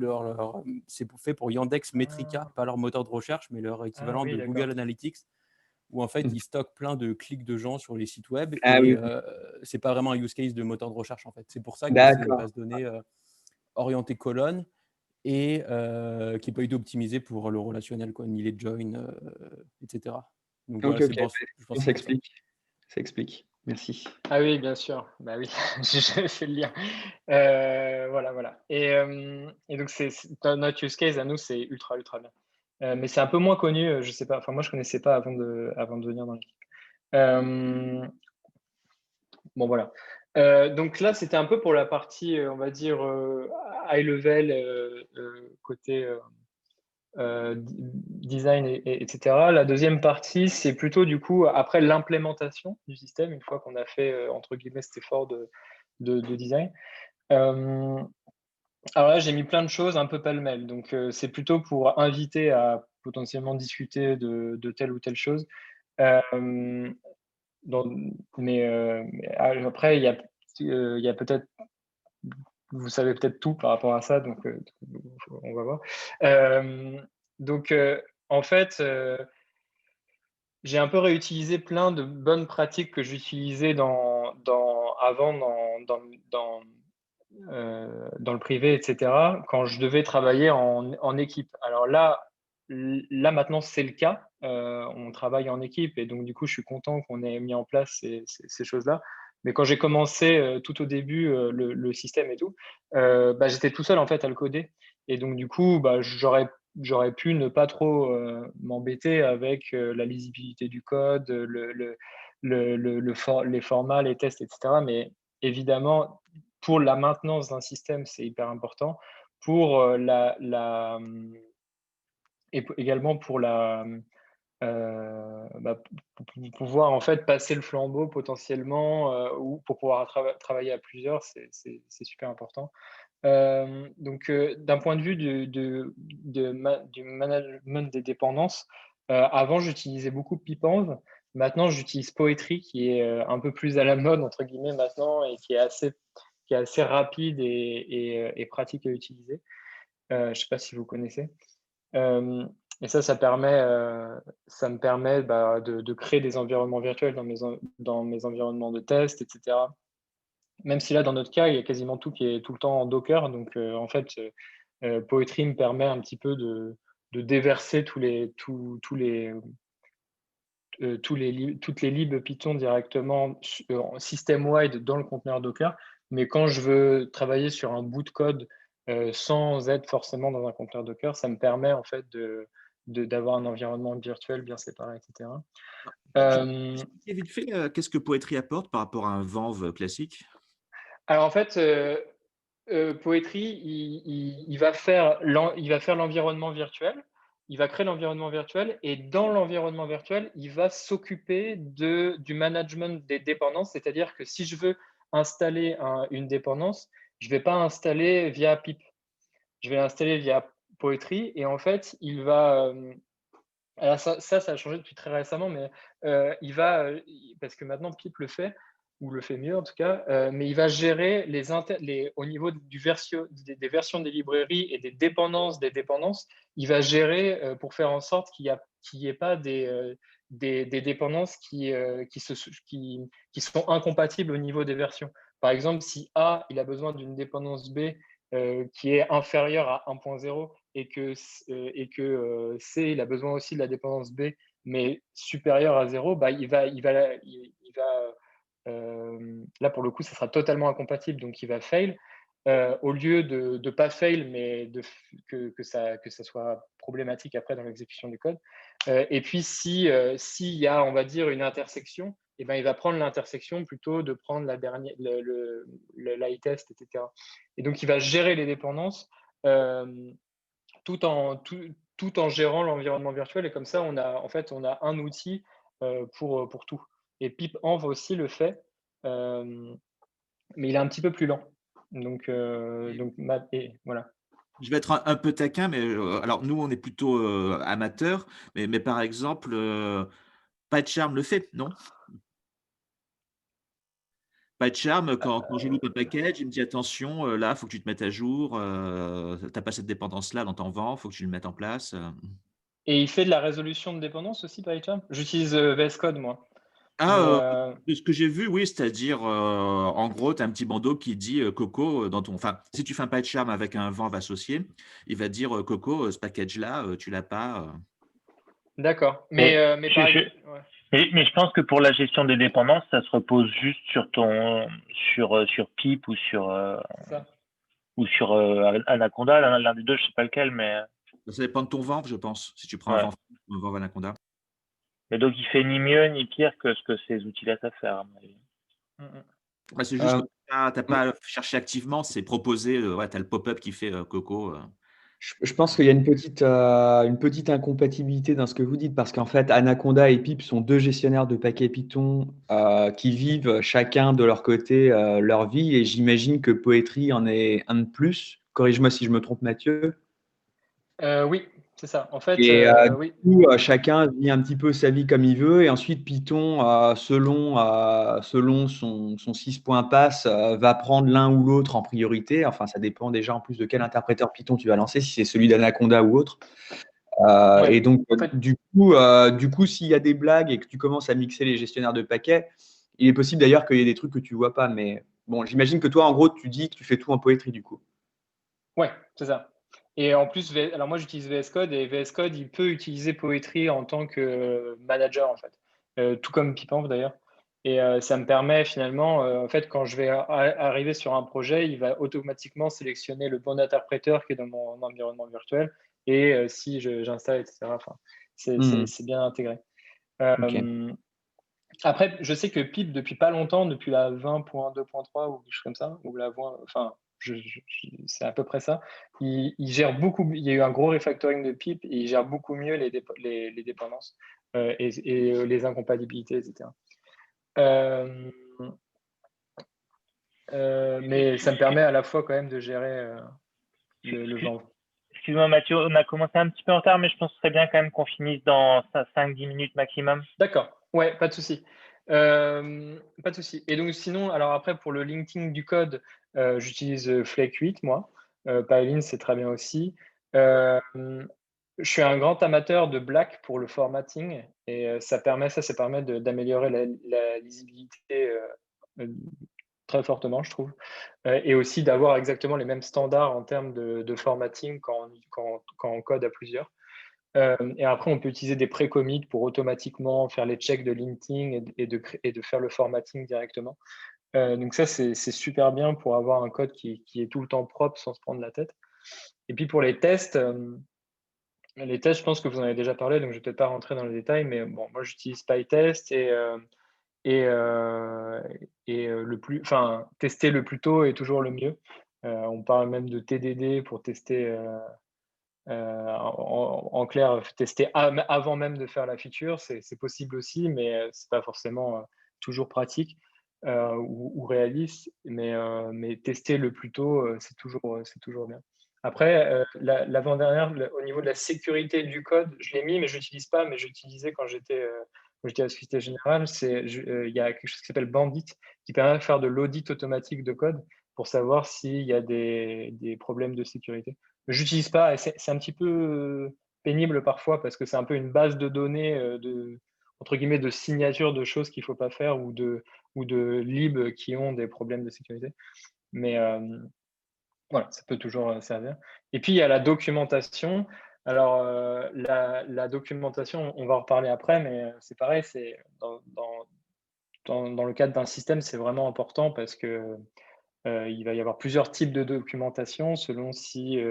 c'est fait pour Yandex Metrica, Ah, pas leur moteur de recherche, mais leur ah équivalent oui, de Google d'accord. Analytics, où en fait Mmh. ils stockent plein de clics de gens sur les sites web Ah et oui, c'est pas vraiment un use case de moteur de recherche en fait. C'est pour ça que c'est une d'accord. base de données orientée colonne et qui n'est pas du tout optimisée pour le relationnel, quoi, ni les joins, etc. Donc OK, voilà, OK. je pense que Ça c'est pour ça. explique. Ça explique. Merci. Ah oui, bien sûr. Bah oui, j'ai fait le lien. Voilà, voilà. Et donc, dans notre use case à nous, c'est ultra, ultra bien. Mais c'est un peu moins connu, je sais pas. Enfin, moi, je connaissais pas avant de venir dans l'équipe. Euh, bon, voilà. Donc là, c'était un peu pour la partie, on va dire, high level, côté design, etc. La deuxième partie, c'est plutôt du coup après l'implémentation du système, une fois qu'on a fait entre guillemets cet effort de design. Alors là, j'ai mis plein de choses un peu pêle-mêle. Donc, c'est plutôt pour inviter à potentiellement discuter de telle ou telle chose. Euh, dans- mais après, il y a peut-être vous savez peut-être tout par rapport à ça, donc on va voir. Donc, en fait, j'ai un peu réutilisé plein de bonnes pratiques que j'utilisais avant dans le privé, etc., quand je devais travailler en équipe. Alors là maintenant, c'est le cas. On travaille en équipe et donc, du coup, je suis content qu'on ait mis en place ces choses-là. Mais quand j'ai commencé tout au début le système et tout, j'étais tout seul en fait à le coder. Et donc, du coup, j'aurais pu ne pas trop m'embêter avec la lisibilité du code, les formats, les tests, etc. Mais évidemment, pour la maintenance d'un système, c'est hyper important. Pour et également pour pour pouvoir en fait passer le flambeau potentiellement ou pour pouvoir travailler à plusieurs, c'est super important. Donc, d'un point de vue du management des dépendances, avant, j'utilisais beaucoup Pipenv. Maintenant, j'utilise Poetry, qui est un peu plus à la mode, entre guillemets, maintenant, et qui est assez rapide et pratique à utiliser. Je ne sais pas si vous connaissez. Et ça me permet de créer des environnements virtuels dans mes environnements de test, etc. Même si là, dans notre cas, il y a quasiment tout qui est tout le temps en Docker. Donc, en fait, Poetry me permet un petit peu de déverser toutes les libs Python directement system-wide dans le conteneur Docker. Mais quand je veux travailler sur un bout de code sans être forcément dans un conteneur Docker, ça me permet en fait d'avoir un environnement virtuel bien séparé, etc. Et vite fait, qu'est-ce que Poetry apporte par rapport à un Venv classique? Alors en fait, Poetry, il va faire l'environnement virtuel, il va créer l'environnement virtuel et dans l'environnement virtuel, il va s'occuper du management des dépendances. C'est-à-dire que si je veux installer une dépendance, je ne vais pas installer via pip. Je vais l'installer via Poetry et en fait, il va… alors ça a changé depuis très récemment, mais parce que maintenant pip le fait, ou le fait mieux en tout cas, mais il va gérer au niveau des versions des librairies et des dépendances, il va gérer pour faire en sorte qu'il n'y ait pas des dépendances qui sont incompatibles au niveau des versions. Par exemple, si A il a besoin d'une dépendance B qui est inférieure à 1.0 et que C il a besoin aussi de la dépendance B mais supérieure à 0, là pour le coup ça sera totalement incompatible, donc il va fail. Au lieu de ne pas fail, mais que ça soit problématique après dans l'exécution du code. Et puis s'il y a, on va dire, une intersection, il va prendre l'intersection plutôt de prendre la dernière, l'ITest, etc. Et donc il va gérer les dépendances tout en gérant l'environnement virtuel. Et comme ça, on a un outil pour tout. Et pipenv aussi le fait, mais il est un petit peu plus lent. Donc voilà. Je vais être un peu taquin, mais alors nous, on est plutôt amateurs, mais par exemple, PyCharm le fait, non? PyCharm, quand je loupe un package, il me dit: «Attention, là, il faut que tu te mettes à jour, tu as pas cette dépendance-là dans ton Venv, il faut que tu le mettes en place». Et il fait de la résolution de dépendance aussi, PyCharm? J'utilise VS Code, moi. Mais, De ce que j'ai vu, oui, c'est-à-dire, en gros, tu as un petit bandeau qui dit, Coco, dans ton enfin, si tu fais un PyCharm avec un Venv associé, il va dire, «Coco, ce package-là, tu l'as pas». D'accord. Mais Mais par exemple, ouais. Mais je pense que pour la gestion des dépendances, ça se repose juste sur Pip Ça. ou sur Anaconda, l'un des deux, je sais pas lequel, mais Ça dépend de ton Venv, je pense, si tu prends un ouais. Venv ou un Venv Anaconda. Mais donc il fait ni mieux ni pire que ce que ces outils-là savent faire, à mon avis. Bah, c'est juste Euh, que tu as pas à chercher activement, c'est proposé, ouais, tu as le pop-up qui fait, Coco. je pense qu'il y a une petite incompatibilité dans ce que vous dites, parce qu'en fait, Anaconda et Pip sont deux gestionnaires de paquets Python qui vivent chacun de leur côté leur vie, et j'imagine que Poetry en est un de plus. Corrige-moi si je me trompe, Mathieu. Oui, c'est ça. En fait, Et oui. du coup, chacun vit un petit peu sa vie comme il veut. Et ensuite, Python, selon son 6 points pass, va prendre l'un ou l'autre en priorité. Enfin, ça dépend déjà en plus de quel interpréteur Python tu vas lancer, si c'est celui d'Anaconda ou autre. Ouais. Et donc, En fait, du coup, s'il y a des blagues et que tu commences à mixer les gestionnaires de paquets, il est possible d'ailleurs qu'il y ait des trucs que tu vois pas. Mais bon, j'imagine que toi, en gros, tu dis que tu fais tout en poétrie du coup. ouais, c'est ça. Et en plus, alors moi j'utilise VS Code et VS Code, il peut utiliser Poetry en tant que manager en fait. Tout comme Pipenv d'ailleurs. Et ça me permet finalement, en fait, quand je vais arriver sur un projet, il va automatiquement sélectionner le bon interpréteur qui est dans mon environnement virtuel et si j'installe, etc. Enfin, Hmm, c'est bien intégré. ok. Après, je sais que Pip, depuis pas longtemps, depuis la 20.2.3 ou quelque chose comme ça, ou la 20, enfin, c'est à peu près ça, il gère beaucoup, il y a eu un gros refactoring de Pip et il gère beaucoup mieux les dépendances et les incompatibilités, etc. Euh, mais ça me permet à la fois quand même de gérer le vent. Excuse-moi Mathieu, on a commencé un petit peu en retard, mais je pense que ce serait bien quand même qu'on finisse dans 5-10 minutes maximum. D'accord, ouais, pas de souci. Pas de souci. Et donc sinon, alors après pour le linking du code, j'utilise Flake 8 moi. Pylint c'est très bien aussi. Euh, je suis un grand amateur de Black pour le formatting et ça permet d'améliorer la lisibilité euh, très fortement, je trouve. Et aussi d'avoir exactement les mêmes standards en termes de formatting quand on code à plusieurs. Et après, on peut utiliser des pré-commits pour automatiquement faire les checks de linting et de faire le formatting directement. Donc ça, c'est super bien pour avoir un code qui est tout le temps propre sans se prendre la tête. Et puis pour les tests, je pense que vous en avez déjà parlé, donc je ne vais peut-être pas rentrer dans les détails, mais bon, moi j'utilise PyTest et, euh, tester le plus tôt est toujours le mieux. On parle même de TDD pour tester. En clair, tester avant même de faire la feature, c'est possible aussi, mais c'est pas forcément toujours pratique ou réaliste. Mais tester le plus tôt, c'est toujours bien. Après, l'avant-dernière, au niveau de la sécurité du code, je l'ai mis, mais je l'utilise pas, mais j'utilisais quand j'étais à la Société Générale. Il y a quelque chose qui s'appelle Bandit, qui permet de faire de l'audit automatique de code pour savoir s'il y a des problèmes de sécurité. J'utilise pas, et c'est un petit peu pénible parfois parce que c'est un peu une base de données entre guillemets de signatures de choses qu'il faut pas faire ou de libs qui ont des problèmes de sécurité. Mais voilà, ça peut toujours servir. Et puis il y a la documentation. Alors la documentation, on va en reparler après, mais c'est pareil, c'est dans le cadre d'un système, c'est vraiment important parce que il va y avoir plusieurs types de documentation selon si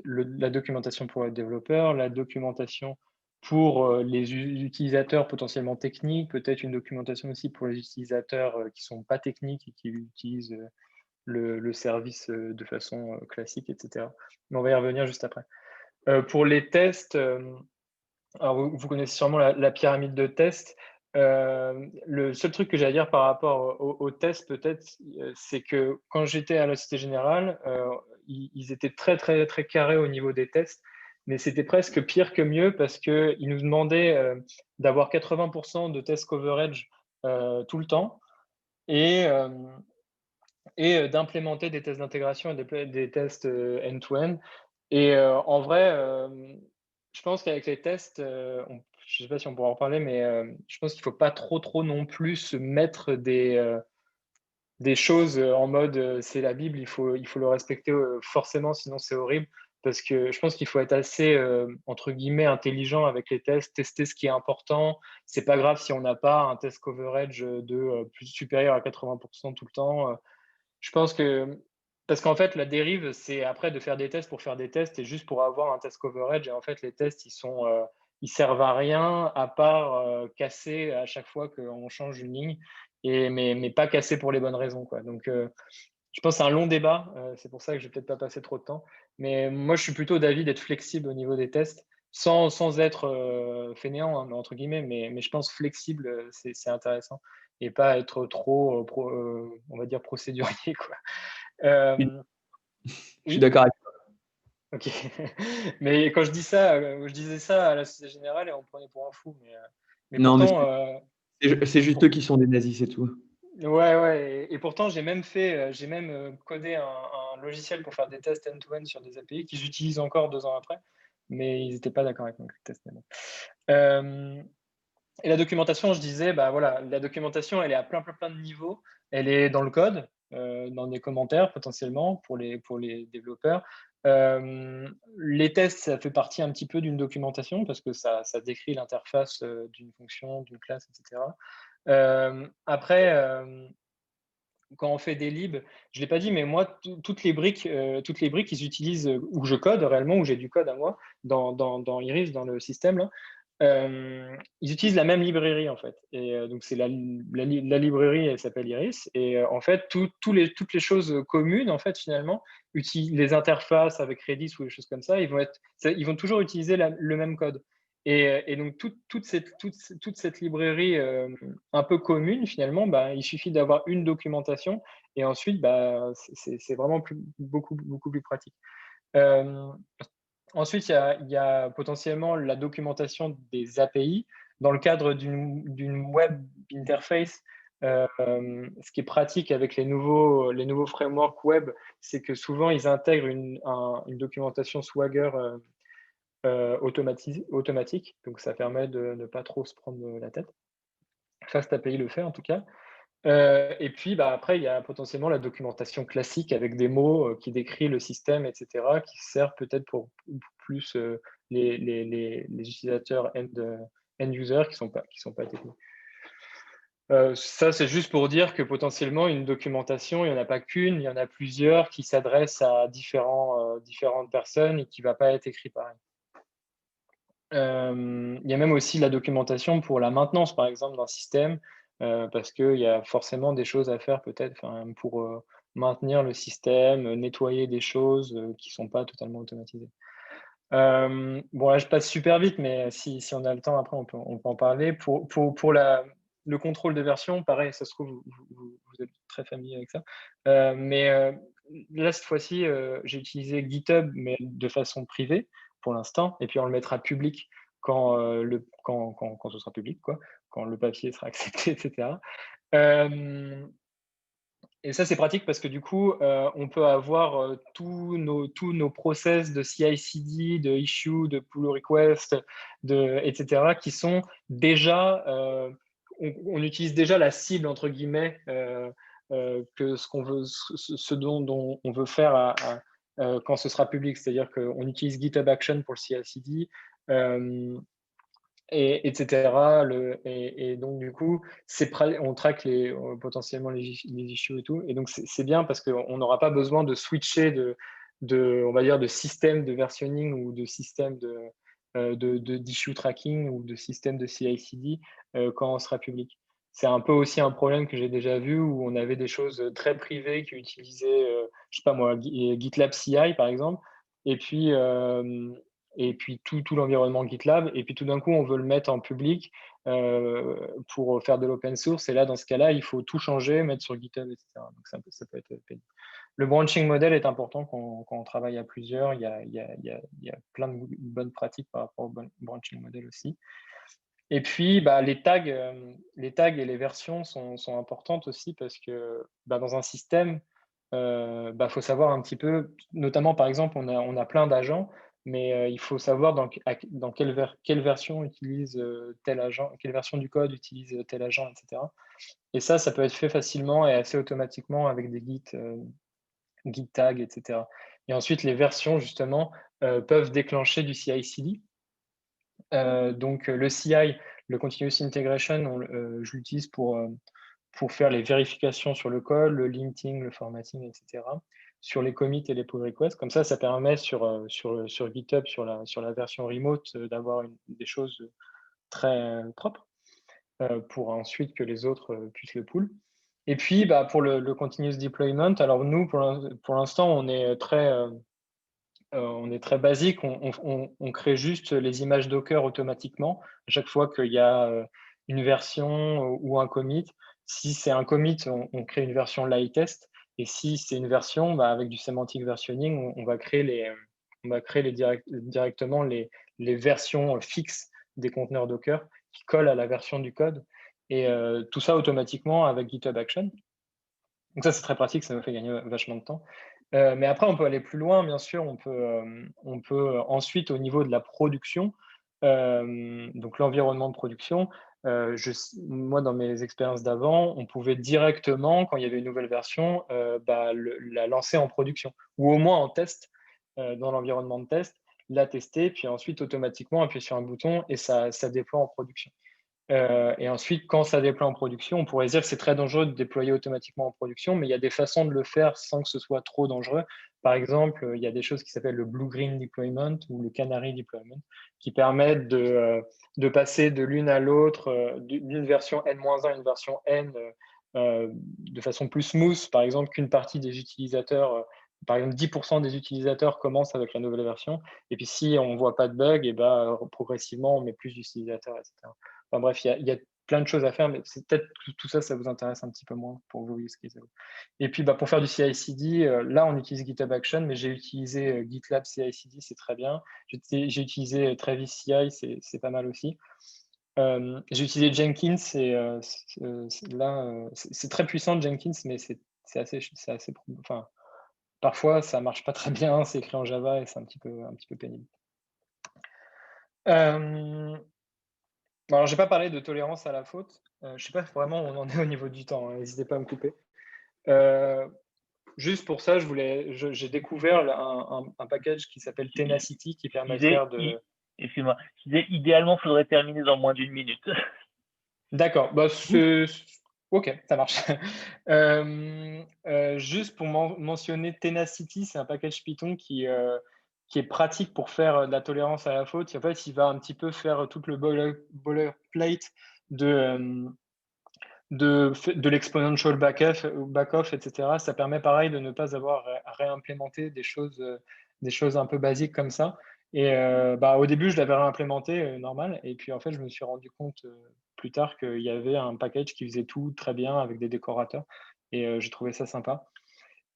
la documentation pour les développeurs, la documentation pour les utilisateurs potentiellement techniques, peut-être une documentation aussi pour les utilisateurs qui ne sont pas techniques et qui utilisent le service de façon classique, etc. Mais on va y revenir juste après. Pour les tests, alors vous connaissez sûrement la pyramide de tests. Le seul truc que j'ai à dire par rapport aux tests, peut-être, c'est que quand j'étais à la Société Générale, ils étaient très, très, très carrés au niveau des tests, mais c'était presque pire que mieux parce qu'ils nous demandaient d'avoir 80% de test coverage tout le temps et, d'implémenter des tests d'intégration et des tests end-to-end. Et en vrai, je pense qu'avec les tests, je ne sais pas si on pourra en parler, mais je pense qu'il ne faut pas trop non plus se mettre des choses en mode c'est la Bible, il faut le respecter forcément, sinon c'est horrible. Parce que je pense qu'il faut être assez, entre guillemets, intelligent avec les tests, tester ce qui est important. C'est pas grave si on n'a pas un test coverage de plus supérieur à 80% tout le temps. Je pense que, parce qu'en fait, la dérive, c'est après de faire des tests pour faire des tests et juste pour avoir un test coverage. Et en fait, les tests, ils servent à rien à part casser à chaque fois qu'on change une ligne, mais pas casser pour les bonnes raisons, quoi. Donc, je pense que c'est un long débat. C'est pour ça que je vais peut-être pas passer trop de temps. Mais moi, je suis plutôt d'avis d'être flexible au niveau des tests, sans être fainéant, hein, entre guillemets, mais je pense flexible, c'est intéressant et pas être trop, on va dire, procédurier, quoi. Je suis Oui, d'accord avec toi. Ok. Mais quand je dis ça, je disais ça à la Société Générale et on me prenait pour un fou. Mais Non, mais pourtant, c'est juste eux qui sont des nazis, c'est tout. ouais. Et pourtant, j'ai même codé un logiciel pour faire des tests end-to-end sur des API qu'ils utilisent encore 2 ans après. Mais ils n'étaient pas d'accord avec mon test. Mais bon. Et la documentation, je disais, bah voilà, la documentation, elle est à plein de niveaux. Elle est dans le code, dans des commentaires potentiellement pour les développeurs. Les tests, ça fait partie un petit peu d'une documentation parce que ça décrit l'interface d'une fonction, d'une classe, etc. Après, quand on fait des libs, je ne l'ai pas dit, mais moi, toutes les briques, ils utilisent, où je code réellement, où j'ai du code à moi, dans Iris, dans le système, là, ils utilisent la même librairie, en fait. Et donc, c'est la librairie, elle s'appelle Iris. Et en fait, toutes les choses communes, en fait, finalement, les interfaces avec Redis ou des choses comme ça, ils vont toujours utiliser le même code. Et donc, toute cette librairie un peu commune, finalement, bah, il suffit d'avoir une documentation et ensuite, bah, c'est vraiment beaucoup plus pratique. Euh, Ensuite, il y a potentiellement la documentation des API dans le cadre d'une web interface. Ce qui est pratique avec les nouveaux frameworks web, c'est que souvent, ils intègrent une documentation Swagger automatique. Donc, ça permet de ne pas trop se prendre la tête. Ça, cette API le fait en tout cas. Et puis, bah, après, il y a potentiellement la documentation classique avec des mots qui décrit le système, etc., qui sert peut-être pour plus les utilisateurs end user qui sont pas techniques. Ça, c'est juste pour dire que potentiellement, une documentation, il n'y en a pas qu'une, il y en a plusieurs qui s'adressent à différentes personnes et qui ne va pas être écrit pareil. Il y a même aussi la documentation pour la maintenance, par exemple, d'un système, parce qu'il y a forcément des choses à faire peut-être pour maintenir le système, nettoyer des choses qui ne sont pas totalement automatisées. Bon, là, je passe super vite, mais si on a le temps, après, on peut en parler. Pour le contrôle de version, pareil, ça se trouve, vous êtes très familier avec ça. Mais là, cette fois-ci, j'ai utilisé GitHub, mais de façon privée pour l'instant, et puis on le mettra public quand ce sera public, quoi, quand le papier sera accepté, etc. Et ça, c'est pratique parce que du coup, on peut avoir tous nos process de CI/CD, de issue, de pull request, etc., qui sont déjà, on utilise déjà la cible entre guillemets que ce dont on veut faire quand ce sera public. C'est-à-dire qu'on utilise GitHub Action pour le CI/CD. Etc. Et donc, du coup, on traque potentiellement les issues et tout. Et donc, c'est bien parce qu'on n'aura pas besoin de switcher on va dire, de système de versionning ou de système d'issue tracking ou de système de CI/CD quand on sera public. C'est un peu aussi un problème que j'ai déjà vu où on avait des choses très privées qui utilisaient, je sais pas moi, GitLab CI par exemple. Et puis tout l'environnement GitLab, et puis tout d'un coup, on veut le mettre en public pour faire de l'open source, et là, dans ce cas-là, il faut tout changer, mettre sur GitHub, etc. Donc, ça peut être pénible. Le branching model est important quand on travaille à plusieurs. Il y a plein de bonnes pratiques par rapport au branching model aussi. Et puis, bah, les tags et les versions sont importantes aussi parce que bah, dans un système, faut savoir un petit peu, notamment par exemple, on a plein d'agents, mais il faut savoir dans quelle version utilise tel agent, quelle version du code utilise tel agent, etc. Et ça peut être fait facilement et assez automatiquement avec des git tags, etc. Et ensuite, les versions, justement, peuvent déclencher du CI/CD. Donc, le CI, le Continuous Integration, je l'utilise pour faire les vérifications sur le code, le linting, le formatting, etc. Sur les commits et les pull requests. Comme ça permet sur GitHub, sur la version remote, d'avoir des choses très propres pour ensuite que les autres puissent le pull. Et puis, bah, pour le continuous deployment, alors nous, pour l'instant, on est très basique. On crée juste les images Docker automatiquement à chaque fois qu'il y a une version ou un commit. Si c'est un commit, on crée une version light test. Et si c'est une version, bah, avec du semantic versioning, on va créer on va créer directement les versions fixes des conteneurs Docker qui collent à la version du code. Et tout ça automatiquement avec GitHub Action. Donc ça, c'est très pratique, ça me fait gagner vachement de temps. Mais après, on peut aller plus loin, bien sûr. On peut ensuite, au niveau de la production, donc l'environnement de production, moi, dans mes expériences d'avant, on pouvait directement, quand il y avait une nouvelle version, la lancer en production, ou au moins en test, dans l'environnement de test, la tester, puis ensuite automatiquement appuyer sur un bouton et ça déploie en production. Et ensuite, quand ça déploie en production, on pourrait dire que c'est très dangereux de déployer automatiquement en production, mais il y a des façons de le faire sans que ce soit trop dangereux. Par exemple, il y a des choses qui s'appellent le blue-green deployment ou le canary deployment, qui permettent de passer de l'une à l'autre, d'une version N-1 à une version N, de façon plus smooth. Par exemple, qu'une partie des utilisateurs, par exemple 10% des utilisateurs commencent avec la nouvelle version, et puis si on ne voit pas de bug, et progressivement, on met plus d'utilisateurs, etc. Enfin bref, il y a plein de choses à faire, mais c'est peut-être que tout ça, ça vous intéresse un petit peu moins pour vos use cases. Et puis, pour faire du CI/CD, là, on utilise GitHub Action, mais j'ai utilisé GitLab CI/CD, c'est très bien. J'ai utilisé Travis CI, c'est pas mal aussi. J'ai utilisé Jenkins, et c'est très puissant Jenkins, mais c'est assez, enfin, parfois ça marche pas très bien, c'est écrit en Java et c'est un petit peu pénible. Alors, je n'ai pas parlé de tolérance à la faute. Je ne sais pas vraiment où on en est au niveau du temps. N'hésitez pas à me couper. Juste pour ça, j'ai découvert un package qui s'appelle Tenacity qui permet de faire de… Excuse-moi. Idéalement, il faudrait terminer dans moins d'1 minute. D'accord. Ok, ça marche. Juste pour mentionner Tenacity, c'est un package Python qui est pratique pour faire de la tolérance à la faute. En fait, il va un petit peu faire tout le boilerplate de l'exponential back-off, etc. Ça permet pareil de ne pas avoir à réimplémenter des choses un peu basiques comme ça. Et au début, je l'avais réimplémenté normal. Et puis, en fait, je me suis rendu compte plus tard qu'il y avait un package qui faisait tout très bien avec des décorateurs. Et j'ai trouvé ça sympa.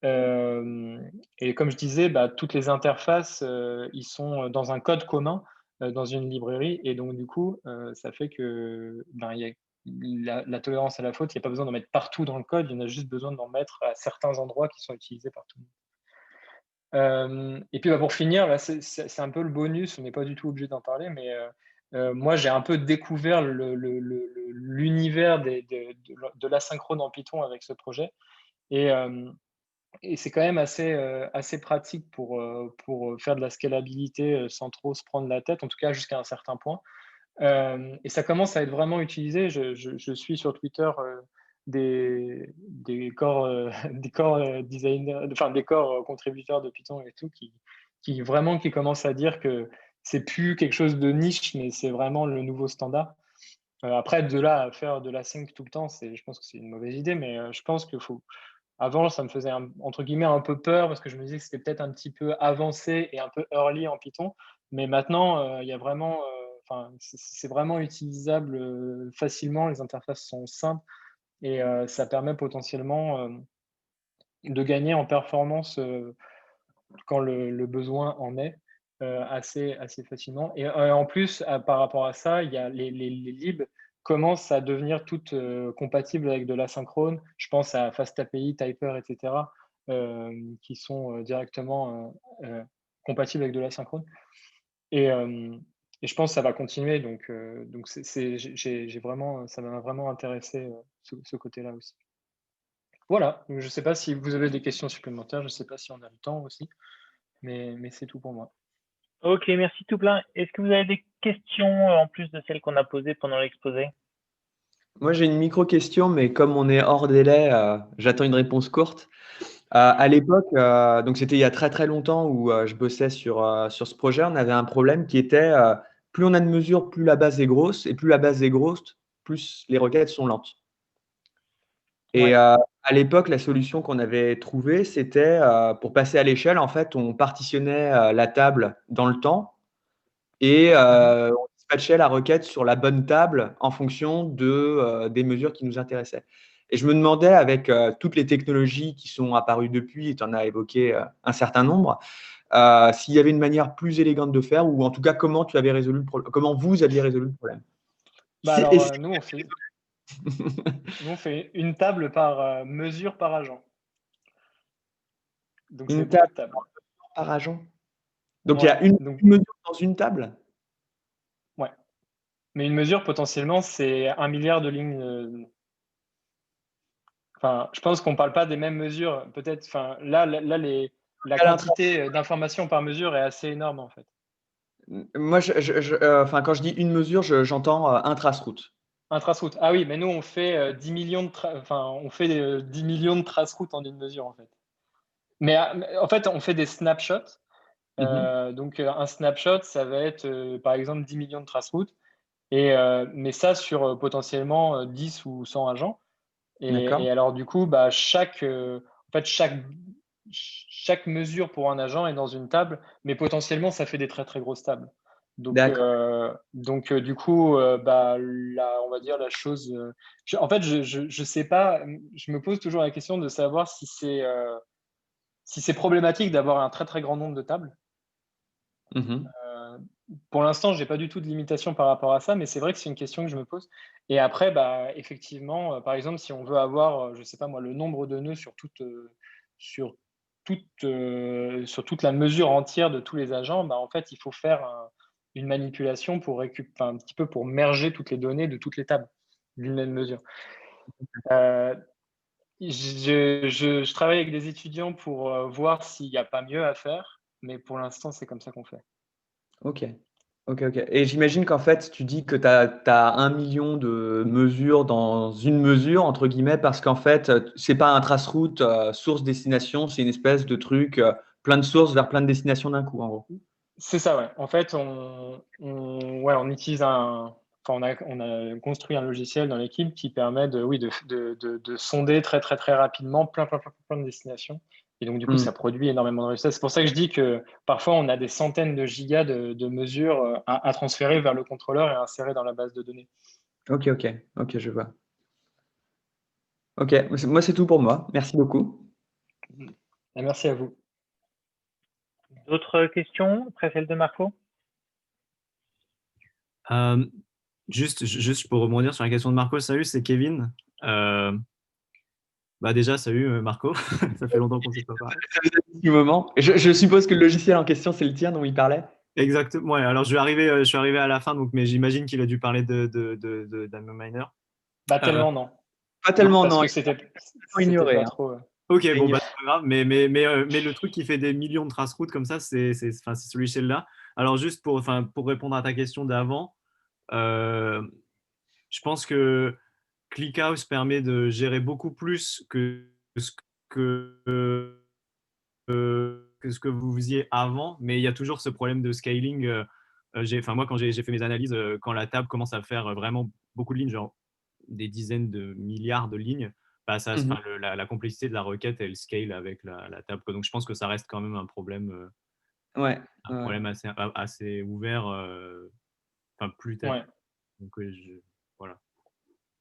Et comme je disais, toutes les interfaces, ils sont dans un code commun, dans une librairie. Et donc, du coup, ça fait que il y a la tolérance à la faute, il n'y a pas besoin d'en mettre partout dans le code, il y en a juste besoin d'en mettre à certains endroits qui sont utilisés par tout le monde. Et puis pour finir, là, c'est un peu le bonus, on n'est pas du tout obligé d'en parler, mais moi j'ai un peu découvert l'univers de l'asynchrone en Python avec ce projet. Et c'est quand même assez pratique pour faire de la scalabilité sans trop se prendre la tête, en tout cas jusqu'à un certain point. Et ça commence à être vraiment utilisé. Je suis sur Twitter des core designers, enfin des core contributeurs de Python et tout, qui commencent à dire que c'est plus quelque chose de niche, mais c'est vraiment le nouveau standard. Après, de là à faire de la sync tout le temps, je pense que c'est une mauvaise idée, mais je pense qu'il faut. Avant, ça me faisait entre guillemets un peu peur parce que je me disais que c'était peut-être un petit peu avancé et un peu early en Python. Mais maintenant, il y a vraiment, c'est vraiment utilisable facilement. Les interfaces sont simples et ça permet potentiellement de gagner en performance quand le besoin en est assez facilement. Et en plus, par rapport à ça, il y a les libs commencent à devenir toutes compatibles avec de l'asynchrone. Je pense à FastAPI, Typer, etc., qui sont directement compatibles avec de l'asynchrone. Et je pense que ça va continuer. Donc j'ai vraiment, ça m'a vraiment intéressé ce côté-là aussi. Voilà. Je ne sais pas si vous avez des questions supplémentaires. Je ne sais pas si on a le temps aussi. Mais c'est tout pour moi. Ok, merci tout plein. Est-ce que vous avez des questions en plus de celles qu'on a posées pendant l'exposé? Moi, j'ai une micro-question, mais comme on est hors délai, j'attends une réponse courte. À l'époque, donc c'était il y a très très longtemps où je bossais sur ce projet, on avait un problème qui était plus on a de mesures, plus la base est grosse, et plus la base est grosse, plus les requêtes sont lentes. Et Ouais. à l'époque, la solution qu'on avait trouvée, c'était pour passer à l'échelle, en fait, on partitionnait la table dans le temps et on dispatchait la requête sur la bonne table en fonction des mesures qui nous intéressaient. Et je me demandais, avec toutes les technologies qui sont apparues depuis, et tu en as évoqué un certain nombre, s'il y avait une manière plus élégante de faire, ou en tout cas comment tu avais résolu le problème, comment vous aviez résolu le problème. Bah C'est- alors, et c'est- nous, on fait une table par mesure par agent. Donc, c'est Une beaucoup de table tables. par agent. Donc il y Ouais, a une donc, mesure dans une table. ouais. Mais une mesure, potentiellement, c'est 1 milliard de lignes. Enfin, je pense qu'on ne parle pas des mêmes mesures. Peut-être, enfin, là, la Quel quantité d'informations par mesure est assez énorme, en fait. Moi, enfin, quand je dis une mesure, j'entends un trace-route. Un trace-route. Ah oui, mais nous, on fait 10 millions on fait 10 millions de trace-routes en une mesure, en fait. Mais en fait, on fait des snapshots. Donc, un snapshot, ça va être, par exemple, 10 millions de trace-routes. Mais ça sur potentiellement 10 ou 100 agents. D'accord. Et alors, du coup, bah, chaque mesure pour un agent est dans une table, mais potentiellement, ça fait des très, très grosses tables. Donc, D'accord. du coup, bah, on va dire la chose. En fait, je sais pas. Je me pose toujours la question de savoir si c'est problématique d'avoir un très, très grand nombre de tables. Mhm. Pour l'instant, j'ai pas du tout de limitation par rapport à ça, mais c'est vrai que c'est une question que je me pose. Et après, bah, effectivement, par exemple, si on veut avoir, je sais pas moi, le nombre de nœuds sur sur toute la mesure entière de tous les agents, bah, en fait, il faut faire une manipulation pour un petit peu pour merger toutes les données de toutes les tables d'une même mesure. Euh, je travaille avec des étudiants pour voir s'il n'y a pas mieux à faire, mais pour l'instant, c'est comme ça qu'on fait. Ok. Ok, ok. Et j'imagine qu'en fait, tu dis que tu as 1 million de mesures dans une mesure, entre guillemets, parce qu'en fait, c'est pas un trace-route source-destination, c'est une espèce de truc, plein de sources vers plein de destinations d'un coup, en gros. C'est ça, ouais. En fait, on utilise on a construit un logiciel dans l'équipe qui permet de sonder très, très, très rapidement plein de destinations. Et donc, du coup, Hmm. ça produit énormément de résultats. C'est pour ça que je dis que parfois, on a des centaines de gigas de mesures à transférer vers le contrôleur et à insérer dans la base de données. Ok, je vois. Ok, moi, c'est tout pour moi. Merci beaucoup. Et merci à vous. D'autres questions après celle de Marco? Juste pour rebondir sur la question de Marco, salut, c'est Kevin. Bah déjà, salut Marco, ça fait longtemps qu'on ne s'est pas parlé. Ça faisait un petit moment. Je suppose que le logiciel en question, c'est le tien dont il parlait. Exactement, ouais, alors je suis arrivé à la fin, donc, mais j'imagine qu'il a dû parler d'Amominer. Bah, tellement non. Pas tellement, Parce non. que c'était ignoré. pas trop. Ok, bon, Ignoré. bah, c'est pas grave, mais le truc qui fait des millions de trace-routes comme ça, c'est ce logiciel-là. Alors juste pour répondre à ta question d'avant, je pense que ClickHouse permet de gérer beaucoup plus que ce que vous faisiez avant, mais il y a toujours ce problème de scaling. Moi, quand j'ai fait mes analyses, quand la table commence à faire vraiment beaucoup de lignes, genre des dizaines de milliards de lignes, bah, la complexité de la requête, elle scale avec la table, quoi. Donc, je pense que ça reste quand même un problème, Ouais. problème assez ouvert, plus tard. Ouais. Donc, voilà.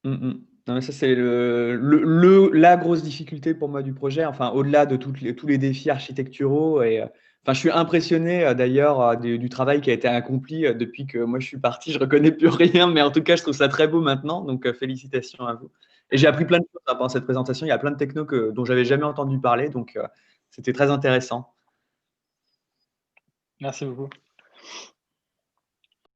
Non, mais ça, c'est la grosse difficulté pour moi du projet, enfin, au-delà de tous les défis architecturaux. Et, enfin, je suis impressionné d'ailleurs du travail qui a été accompli depuis que moi je suis parti. Je ne reconnais plus rien, mais en tout cas, je trouve ça très beau maintenant. Donc, félicitations à vous. Et j'ai appris plein de choses pendant cette présentation. Il y a plein de technos dont j'avais jamais entendu parler. Donc, c'était très intéressant. Merci beaucoup.